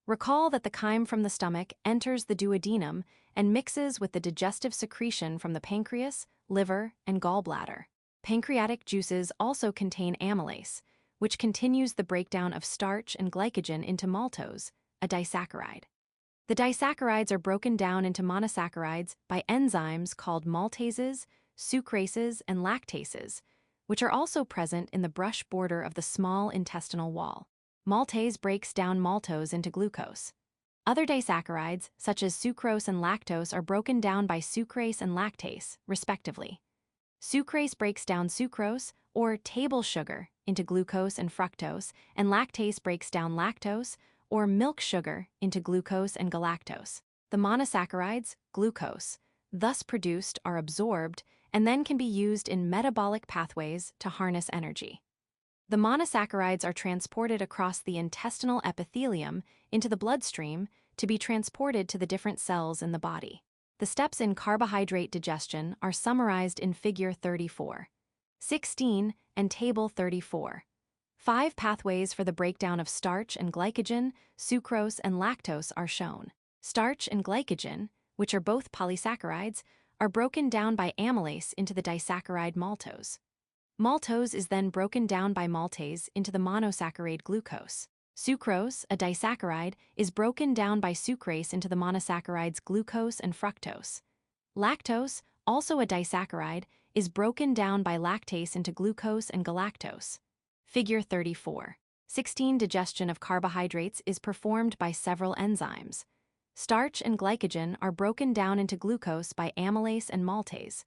Recall that the chyme from the stomach enters the duodenum and mixes with the digestive secretion from the pancreas, liver, and gallbladder. Pancreatic juices also contain amylase, which continues the breakdown of starch and glycogen into maltose, a disaccharide. The disaccharides are broken down into monosaccharides by enzymes called maltases, sucrases, and lactases, which are also present in the brush border of the small intestinal wall. Maltase breaks down maltose into glucose. Other disaccharides, such as sucrose and lactose, are broken down by sucrase and lactase, respectively. Sucrase breaks down sucrose, or table sugar, into glucose and fructose, and lactase breaks down lactose, or milk sugar, into glucose and galactose. The monosaccharides, glucose, thus produced, are absorbed and then can be used in metabolic pathways to harness energy. The monosaccharides are transported across the intestinal epithelium into the bloodstream to be transported to the different cells in the body. The steps in carbohydrate digestion are summarized in Figure 34, 16, and Table 34. 5 pathways for the breakdown of starch and glycogen, sucrose, and lactose are shown. Starch and glycogen, which are both polysaccharides, are broken down by amylase into the disaccharide maltose. Maltose is then broken down by maltase into the monosaccharide glucose. Sucrose, a disaccharide, is broken down by sucrase into the monosaccharides glucose and fructose. Lactose, also a disaccharide, is broken down by lactase into glucose and galactose. Figure 34. 16. Digestion of carbohydrates is performed by several enzymes. Starch and glycogen are broken down into glucose by amylase and maltase.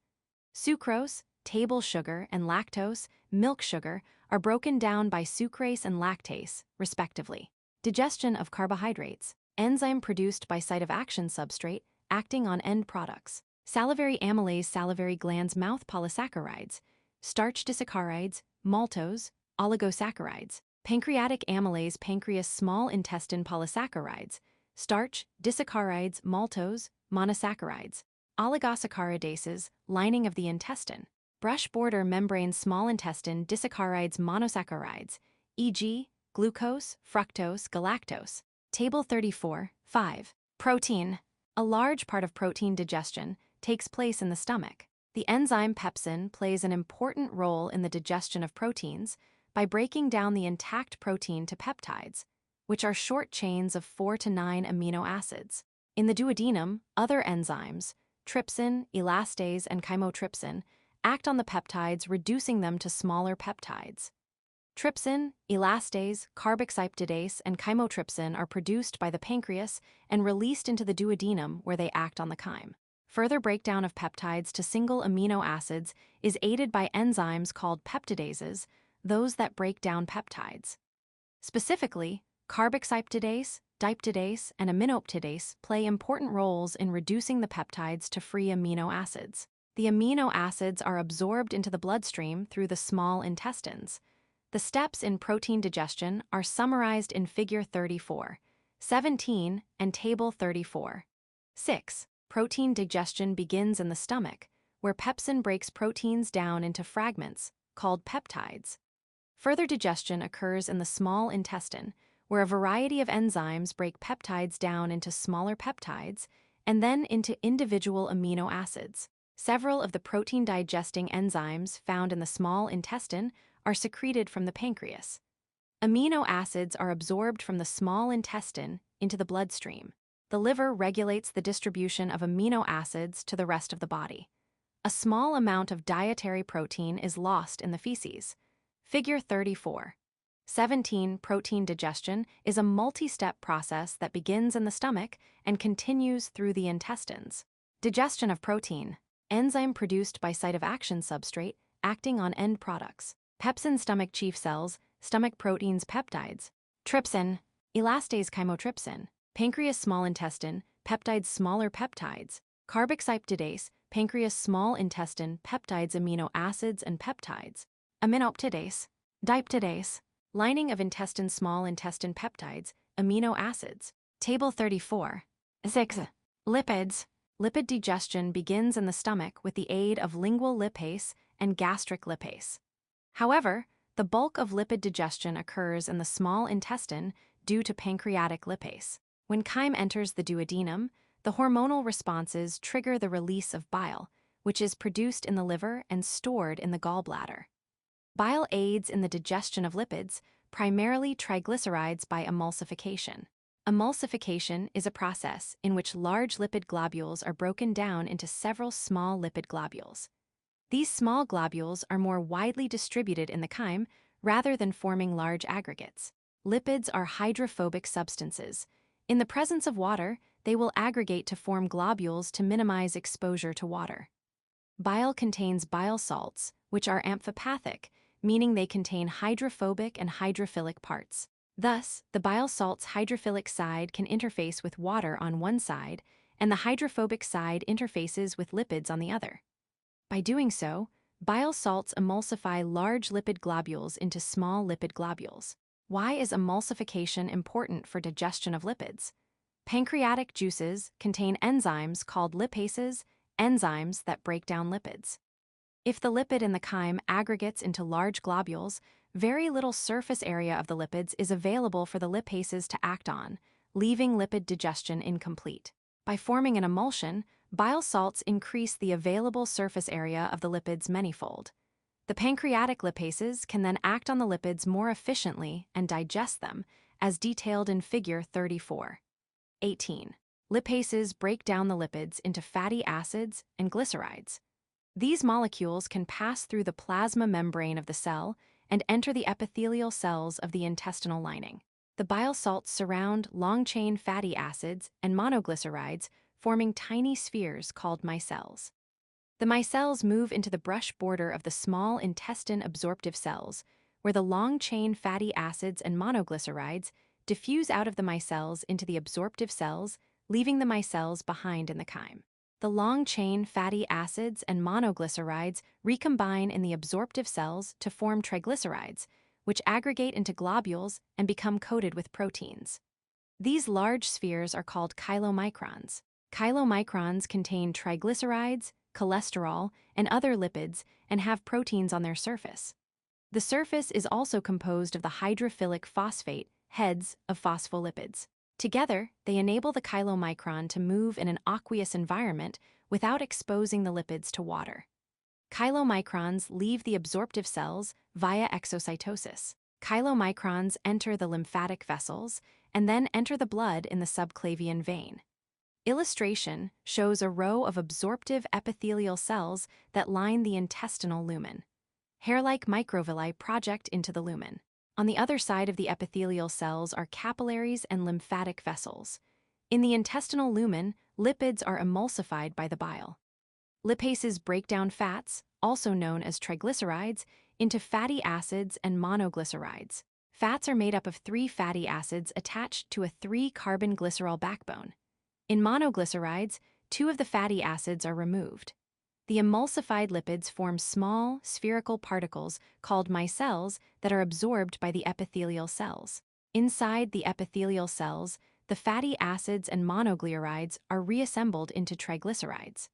Sucrose, table sugar, and lactose, milk sugar, are broken down by sucrase and lactase, respectively. Digestion of carbohydrates. Enzyme produced by site of action substrate acting on end products. Salivary amylase, salivary glands, mouth polysaccharides. Starch disaccharides, maltose, oligosaccharides. Pancreatic amylase, pancreas, small intestine polysaccharides. Starch, disaccharides, maltose, monosaccharides. Oligosaccharidases, lining of the intestine. Brush border membrane, small intestine, disaccharides, monosaccharides, e.g., glucose, fructose, galactose. Table 34, 5. Protein. A large part of protein digestion takes place in the stomach. The enzyme pepsin plays an important role in the digestion of proteins by breaking down the intact protein to peptides, which are short chains of 4 to 9 amino acids. In the duodenum, other enzymes, trypsin, elastase, and chymotrypsin, act on the peptides, reducing them to smaller peptides. Trypsin, elastase, carboxyptidase, and chymotrypsin are produced by the pancreas and released into the duodenum, where they act on the chyme. Further breakdown of peptides to single amino acids is aided by enzymes called peptidases, those that break down peptides. Specifically, carboxyptidase, dipeptidase, and aminoptidase play important roles in reducing the peptides to free amino acids. the amino acids are absorbed into the bloodstream through the small intestines. The steps in protein digestion are summarized in Figure 34, 17, and Table 34. 6. Protein digestion begins in the stomach, where pepsin breaks proteins down into fragments, called peptides. Further digestion occurs in the small intestine, where a variety of enzymes break peptides down into smaller peptides and then into individual amino acids. Several of the protein-digesting enzymes found in the small intestine are secreted from the pancreas. Amino acids are absorbed from the small intestine into the bloodstream. The liver regulates the distribution of amino acids to the rest of the body. A small amount of dietary protein is lost in the feces. Figure 34. 17. Protein digestion is a multi-step process that begins in the stomach and continues through the intestines. Digestion of protein. Enzyme produced by site of action substrate acting on end products. Pepsin stomach chief cells, stomach proteins peptides. Trypsin, elastase chymotrypsin. Pancreas small intestine, peptides smaller peptides. Carboxyptidase, pancreas small intestine peptides amino acids and peptides. Aminoptidase, dipeptidase, lining of intestine small intestine peptides, amino acids. Table 34. 6. Lipids. Lipid digestion begins in the stomach with the aid of lingual lipase and gastric lipase. However, the bulk of lipid digestion occurs in the small intestine due to pancreatic lipase. When chyme enters the duodenum, the hormonal responses trigger the release of bile, which is produced in the liver and stored in the gallbladder. Bile aids in the digestion of lipids, primarily triglycerides by emulsification. Emulsification is a process in which large lipid globules are broken down into several small lipid globules. These small globules are more widely distributed in the chyme rather than forming large aggregates. Lipids are hydrophobic substances. In the presence of water, they will aggregate to form globules to minimize exposure to water. Bile contains bile salts, which are amphipathic, meaning they contain hydrophobic and hydrophilic parts. Thus, the bile salt's hydrophilic side can interface with water on one side, and the hydrophobic side interfaces with lipids on the other. By doing so, bile salts emulsify large lipid globules into small lipid globules. Why is emulsification important for digestion of lipids? Pancreatic juices contain enzymes called lipases, enzymes that break down lipids. If the lipid in the chyme aggregates into large globules, very little surface area of the lipids is available for the lipases to act on, leaving lipid digestion incomplete. By forming an emulsion, bile salts increase the available surface area of the lipids manyfold. The pancreatic lipases can then act on the lipids more efficiently and digest them, as detailed in Figure 34. 18. Lipases break down the lipids into fatty acids and glycerides. These molecules can pass through the plasma membrane of the cell and enter the epithelial cells of the intestinal lining. The bile salts surround long-chain fatty acids and monoglycerides, forming tiny spheres called micelles. The micelles move into the brush border of the small intestine absorptive cells, where the long-chain fatty acids and monoglycerides diffuse out of the micelles into the absorptive cells, leaving the micelles behind in the chyme. The long-chain fatty acids and monoglycerides recombine in the absorptive cells to form triglycerides, which aggregate into globules and become coated with proteins. These large spheres are called chylomicrons. Chylomicrons contain triglycerides, cholesterol, and other lipids and have proteins on their surface. The surface is also composed of the hydrophilic phosphate heads of phospholipids. Together, they enable the chylomicron to move in an aqueous environment without exposing the lipids to water. Chylomicrons leave the absorptive cells via exocytosis. Chylomicrons enter the lymphatic vessels and then enter the blood in the subclavian vein. Illustration shows a row of absorptive epithelial cells that line the intestinal lumen. Hair-like microvilli project into the lumen. On the other side of the epithelial cells are capillaries and lymphatic vessels. In the intestinal lumen, lipids are emulsified by the bile. Lipases break down fats, also known as triglycerides, into fatty acids and monoglycerides. Fats are made up of 3 fatty acids attached to a 3-carbon glycerol backbone. In monoglycerides, 2 of the fatty acids are removed. The emulsified lipids form small, spherical particles called micelles that are absorbed by the epithelial cells. Inside the epithelial cells, the fatty acids and monoglycerides are reassembled into triglycerides.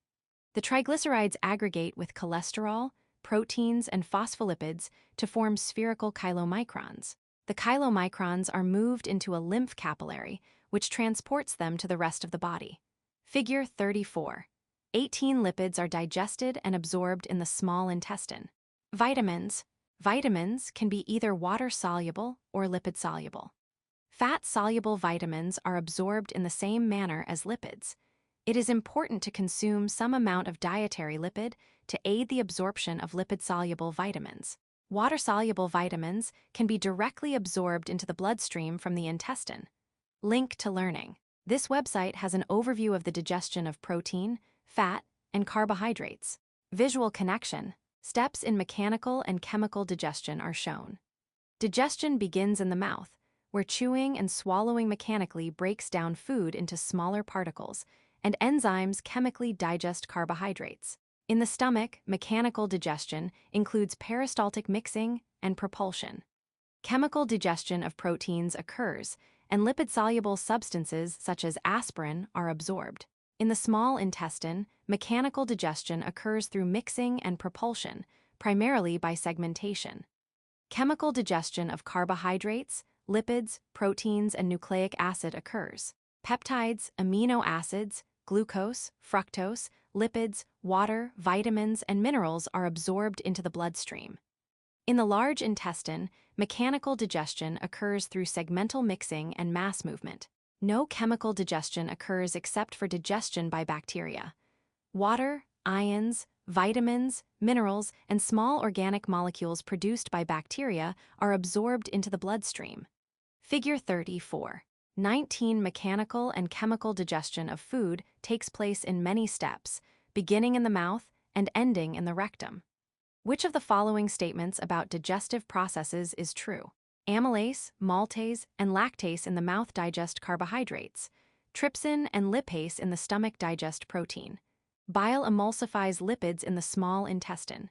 The triglycerides aggregate with cholesterol, proteins, and phospholipids to form spherical chylomicrons. The chylomicrons are moved into a lymph capillary, which transports them to the rest of the body. Figure 34. 18 lipids are digested and absorbed in the small intestine. Vitamins. Vitamins can be either water-soluble or lipid-soluble. Fat-soluble vitamins are absorbed in the same manner as lipids. It is important to consume some amount of dietary lipid to aid the absorption of lipid-soluble vitamins. Water-soluble vitamins can be directly absorbed into the bloodstream from the intestine. Link to learning. This website has an overview of the digestion of protein, fat, and carbohydrates. Visual connection. Steps in mechanical and chemical digestion are shown. Digestion begins in the mouth, where chewing and swallowing mechanically breaks down food into smaller particles, and enzymes chemically digest carbohydrates. In the stomach, mechanical digestion includes peristaltic mixing and propulsion. Chemical digestion of proteins occurs, and lipid-soluble substances such as aspirin are absorbed. In the small intestine, mechanical digestion occurs through mixing and propulsion, primarily by segmentation. Chemical digestion of carbohydrates, lipids, proteins, and nucleic acid occurs. Peptides, amino acids, glucose, fructose, lipids, water, vitamins, and minerals are absorbed into the bloodstream. In the large intestine, mechanical digestion occurs through segmental mixing and mass movement. No chemical digestion occurs except for digestion by bacteria. Water, ions, vitamins, minerals, and small organic molecules produced by bacteria are absorbed into the bloodstream. Figure 34. 19 mechanical and chemical digestion of food takes place in many steps, beginning in the mouth and ending in the rectum. Which of the following statements about digestive processes is true? Amylase, maltase, and lactase in the mouth digest carbohydrates. Trypsin and lipase in the stomach digest protein. Bile emulsifies lipids in the small intestine.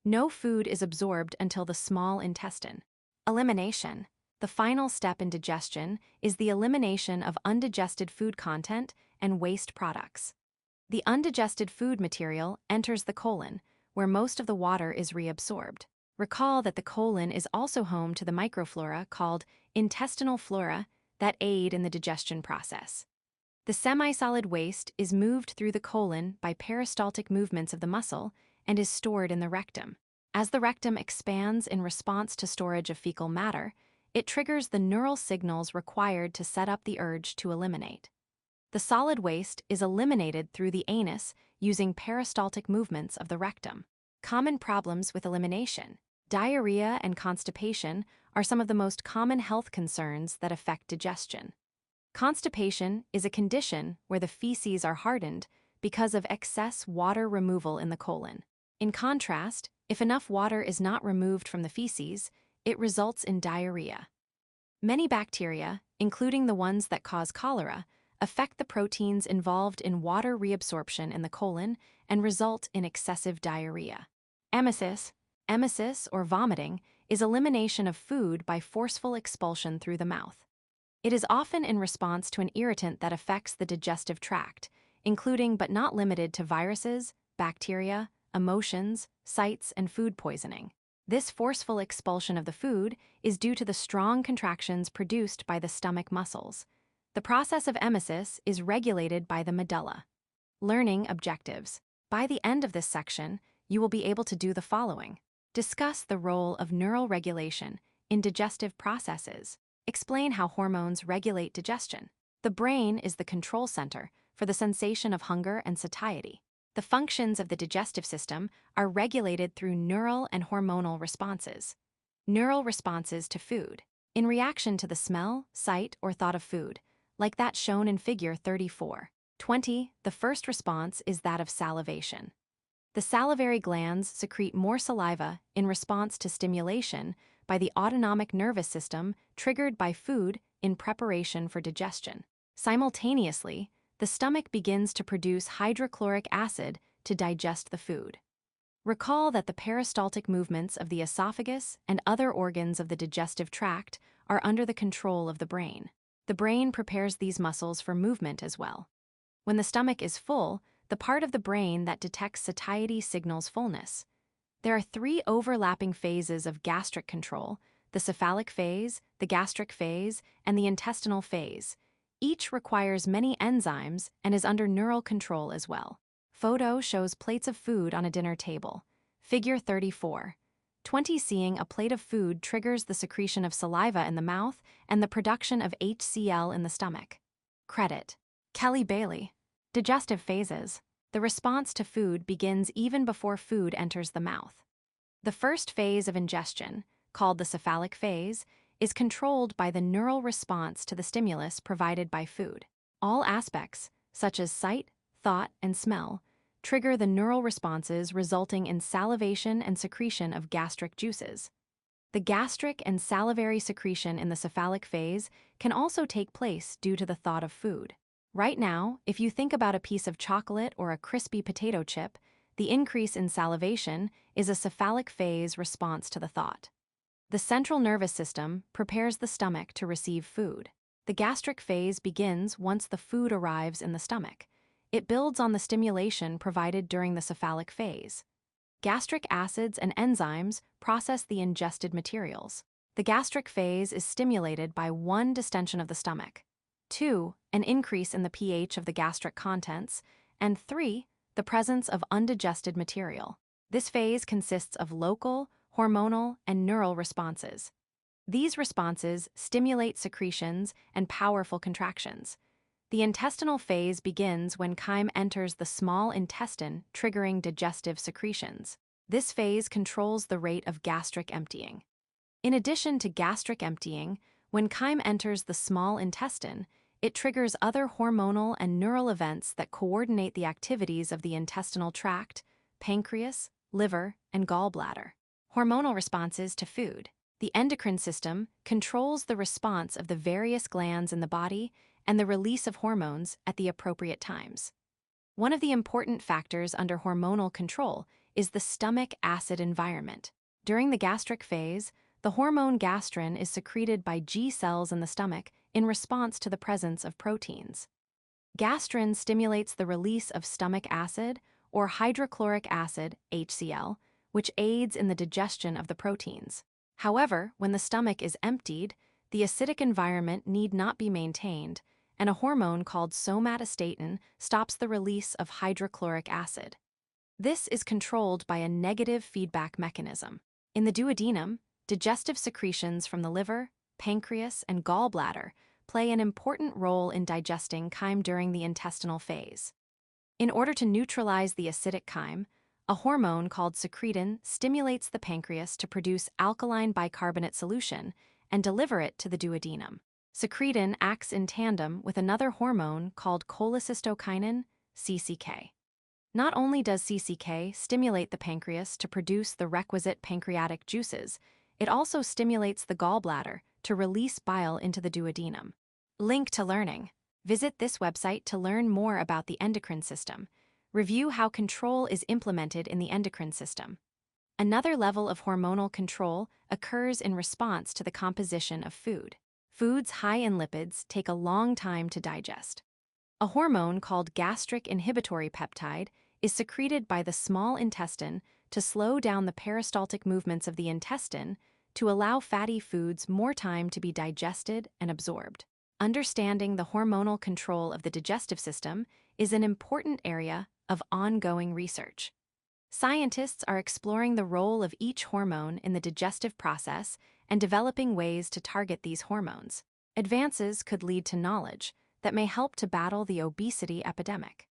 No food is absorbed until the small intestine. Elimination. The final step in digestion is the elimination of undigested food content and waste products. The undigested food material enters the colon, where most of the water is reabsorbed. Recall that the colon is also home to the microflora called intestinal flora that aid in the digestion process. The semi-solid waste is moved through the colon by peristaltic movements of the muscle and is stored in the rectum. As the rectum expands in response to storage of fecal matter, it triggers the neural signals required to set up the urge to eliminate. The solid waste is eliminated through the anus using peristaltic movements of the rectum. Common problems with elimination. Diarrhea and constipation are some of the most common health concerns that affect digestion. Constipation is a condition where the feces are hardened because of excess water removal in the colon. In contrast, if enough water is not removed from the feces, it results in diarrhea. Many bacteria, including the ones that cause cholera, affect the proteins involved in water reabsorption in the colon and result in excessive diarrhea. Emesis, or vomiting, is elimination of food by forceful expulsion through the mouth. It is often in response to an irritant that affects the digestive tract, including but not limited to viruses, bacteria, emotions, sites, and food poisoning. This forceful expulsion of the food is due to the strong contractions produced by the stomach muscles. The process of emesis is regulated by the medulla. Learning objectives. By the end of this section, you will be able to do the following. Discuss the role of neural regulation in digestive processes. Explain how hormones regulate digestion. The brain is the control center for the sensation of hunger and satiety. The functions of the digestive system are regulated through neural and hormonal responses. Neural responses to food. In reaction to the smell, sight, or thought of food, like that shown in figure 34.20, the first response is that of salivation. The salivary glands secrete more saliva in response to stimulation by the autonomic nervous system triggered by food in preparation for digestion. Simultaneously, the stomach begins to produce hydrochloric acid to digest the food. Recall that the peristaltic movements of the esophagus and other organs of the digestive tract are under the control of the brain. The brain prepares these muscles for movement as well. When the stomach is full, the part of the brain that detects satiety signals fullness. There are 3 overlapping phases of gastric control: the cephalic phase, the gastric phase, and the intestinal phase. Each requires many enzymes and is under neural control as well. Photo shows plates of food on a dinner table. Figure 34. 20. Seeing a plate of food triggers the secretion of saliva in the mouth and the production of HCl in the stomach. Credit: Kelly Bailey. Digestive phases. The response to food begins even before food enters the mouth. The first phase of ingestion, called the cephalic phase, is controlled by the neural response to the stimulus provided by food. All aspects, such as sight, thought, and smell, trigger the neural responses resulting in salivation and secretion of gastric juices. The gastric and salivary secretion in the cephalic phase can also take place due to the thought of food. Right now, if you think about a piece of chocolate or a crispy potato chip, the increase in salivation is a cephalic phase response to the thought. The central nervous system prepares the stomach to receive food. The gastric phase begins once the food arrives in the stomach. It builds on the stimulation provided during the cephalic phase. Gastric acids and enzymes process the ingested materials. The gastric phase is stimulated by 1. Distension of the stomach, 2. An increase in the pH of the gastric contents, and 3. The presence of undigested material. This phase consists of local, hormonal, and neural responses. These responses stimulate secretions and powerful contractions. The intestinal phase begins when chyme enters the small intestine, triggering digestive secretions. This phase controls the rate of gastric emptying. In addition to gastric emptying, when chyme enters the small intestine, it triggers other hormonal and neural events that coordinate the activities of the intestinal tract, pancreas, liver, and gallbladder. Hormonal responses to food. The endocrine system controls the response of the various glands in the body and the release of hormones at the appropriate times. One of the important factors under hormonal control is the stomach acid environment. During the gastric phase, the hormone gastrin is secreted by G cells in the stomach in response to the presence of proteins. Gastrin stimulates the release of stomach acid, or hydrochloric acid, HCl, which aids in the digestion of the proteins. However, when the stomach is emptied, the acidic environment need not be maintained, and a hormone called somatostatin stops the release of hydrochloric acid. This is controlled by a negative feedback mechanism. In the duodenum, digestive secretions from the liver, pancreas, and gallbladder play an important role in digesting chyme during the intestinal phase. In order to neutralize the acidic chyme, a hormone called secretin stimulates the pancreas to produce alkaline bicarbonate solution and deliver it to the duodenum. Secretin acts in tandem with another hormone called cholecystokinin, CCK. Not only does CCK stimulate the pancreas to produce the requisite pancreatic juices, it also stimulates the gallbladder to release bile into the duodenum. Link to learning. Visit this website to learn more about the endocrine system. Review how control is implemented in the endocrine system. Another level of hormonal control occurs in response to the composition of food. Foods high in lipids take a long time to digest. A hormone called gastric inhibitory peptide is secreted by the small intestine to slow down the peristaltic movements of the intestine to allow fatty foods more time to be digested and absorbed. Understanding the hormonal control of the digestive system is an important area of ongoing research. Scientists are exploring the role of each hormone in the digestive process and developing ways to target these hormones. Advances could lead to knowledge that may help to battle the obesity epidemic.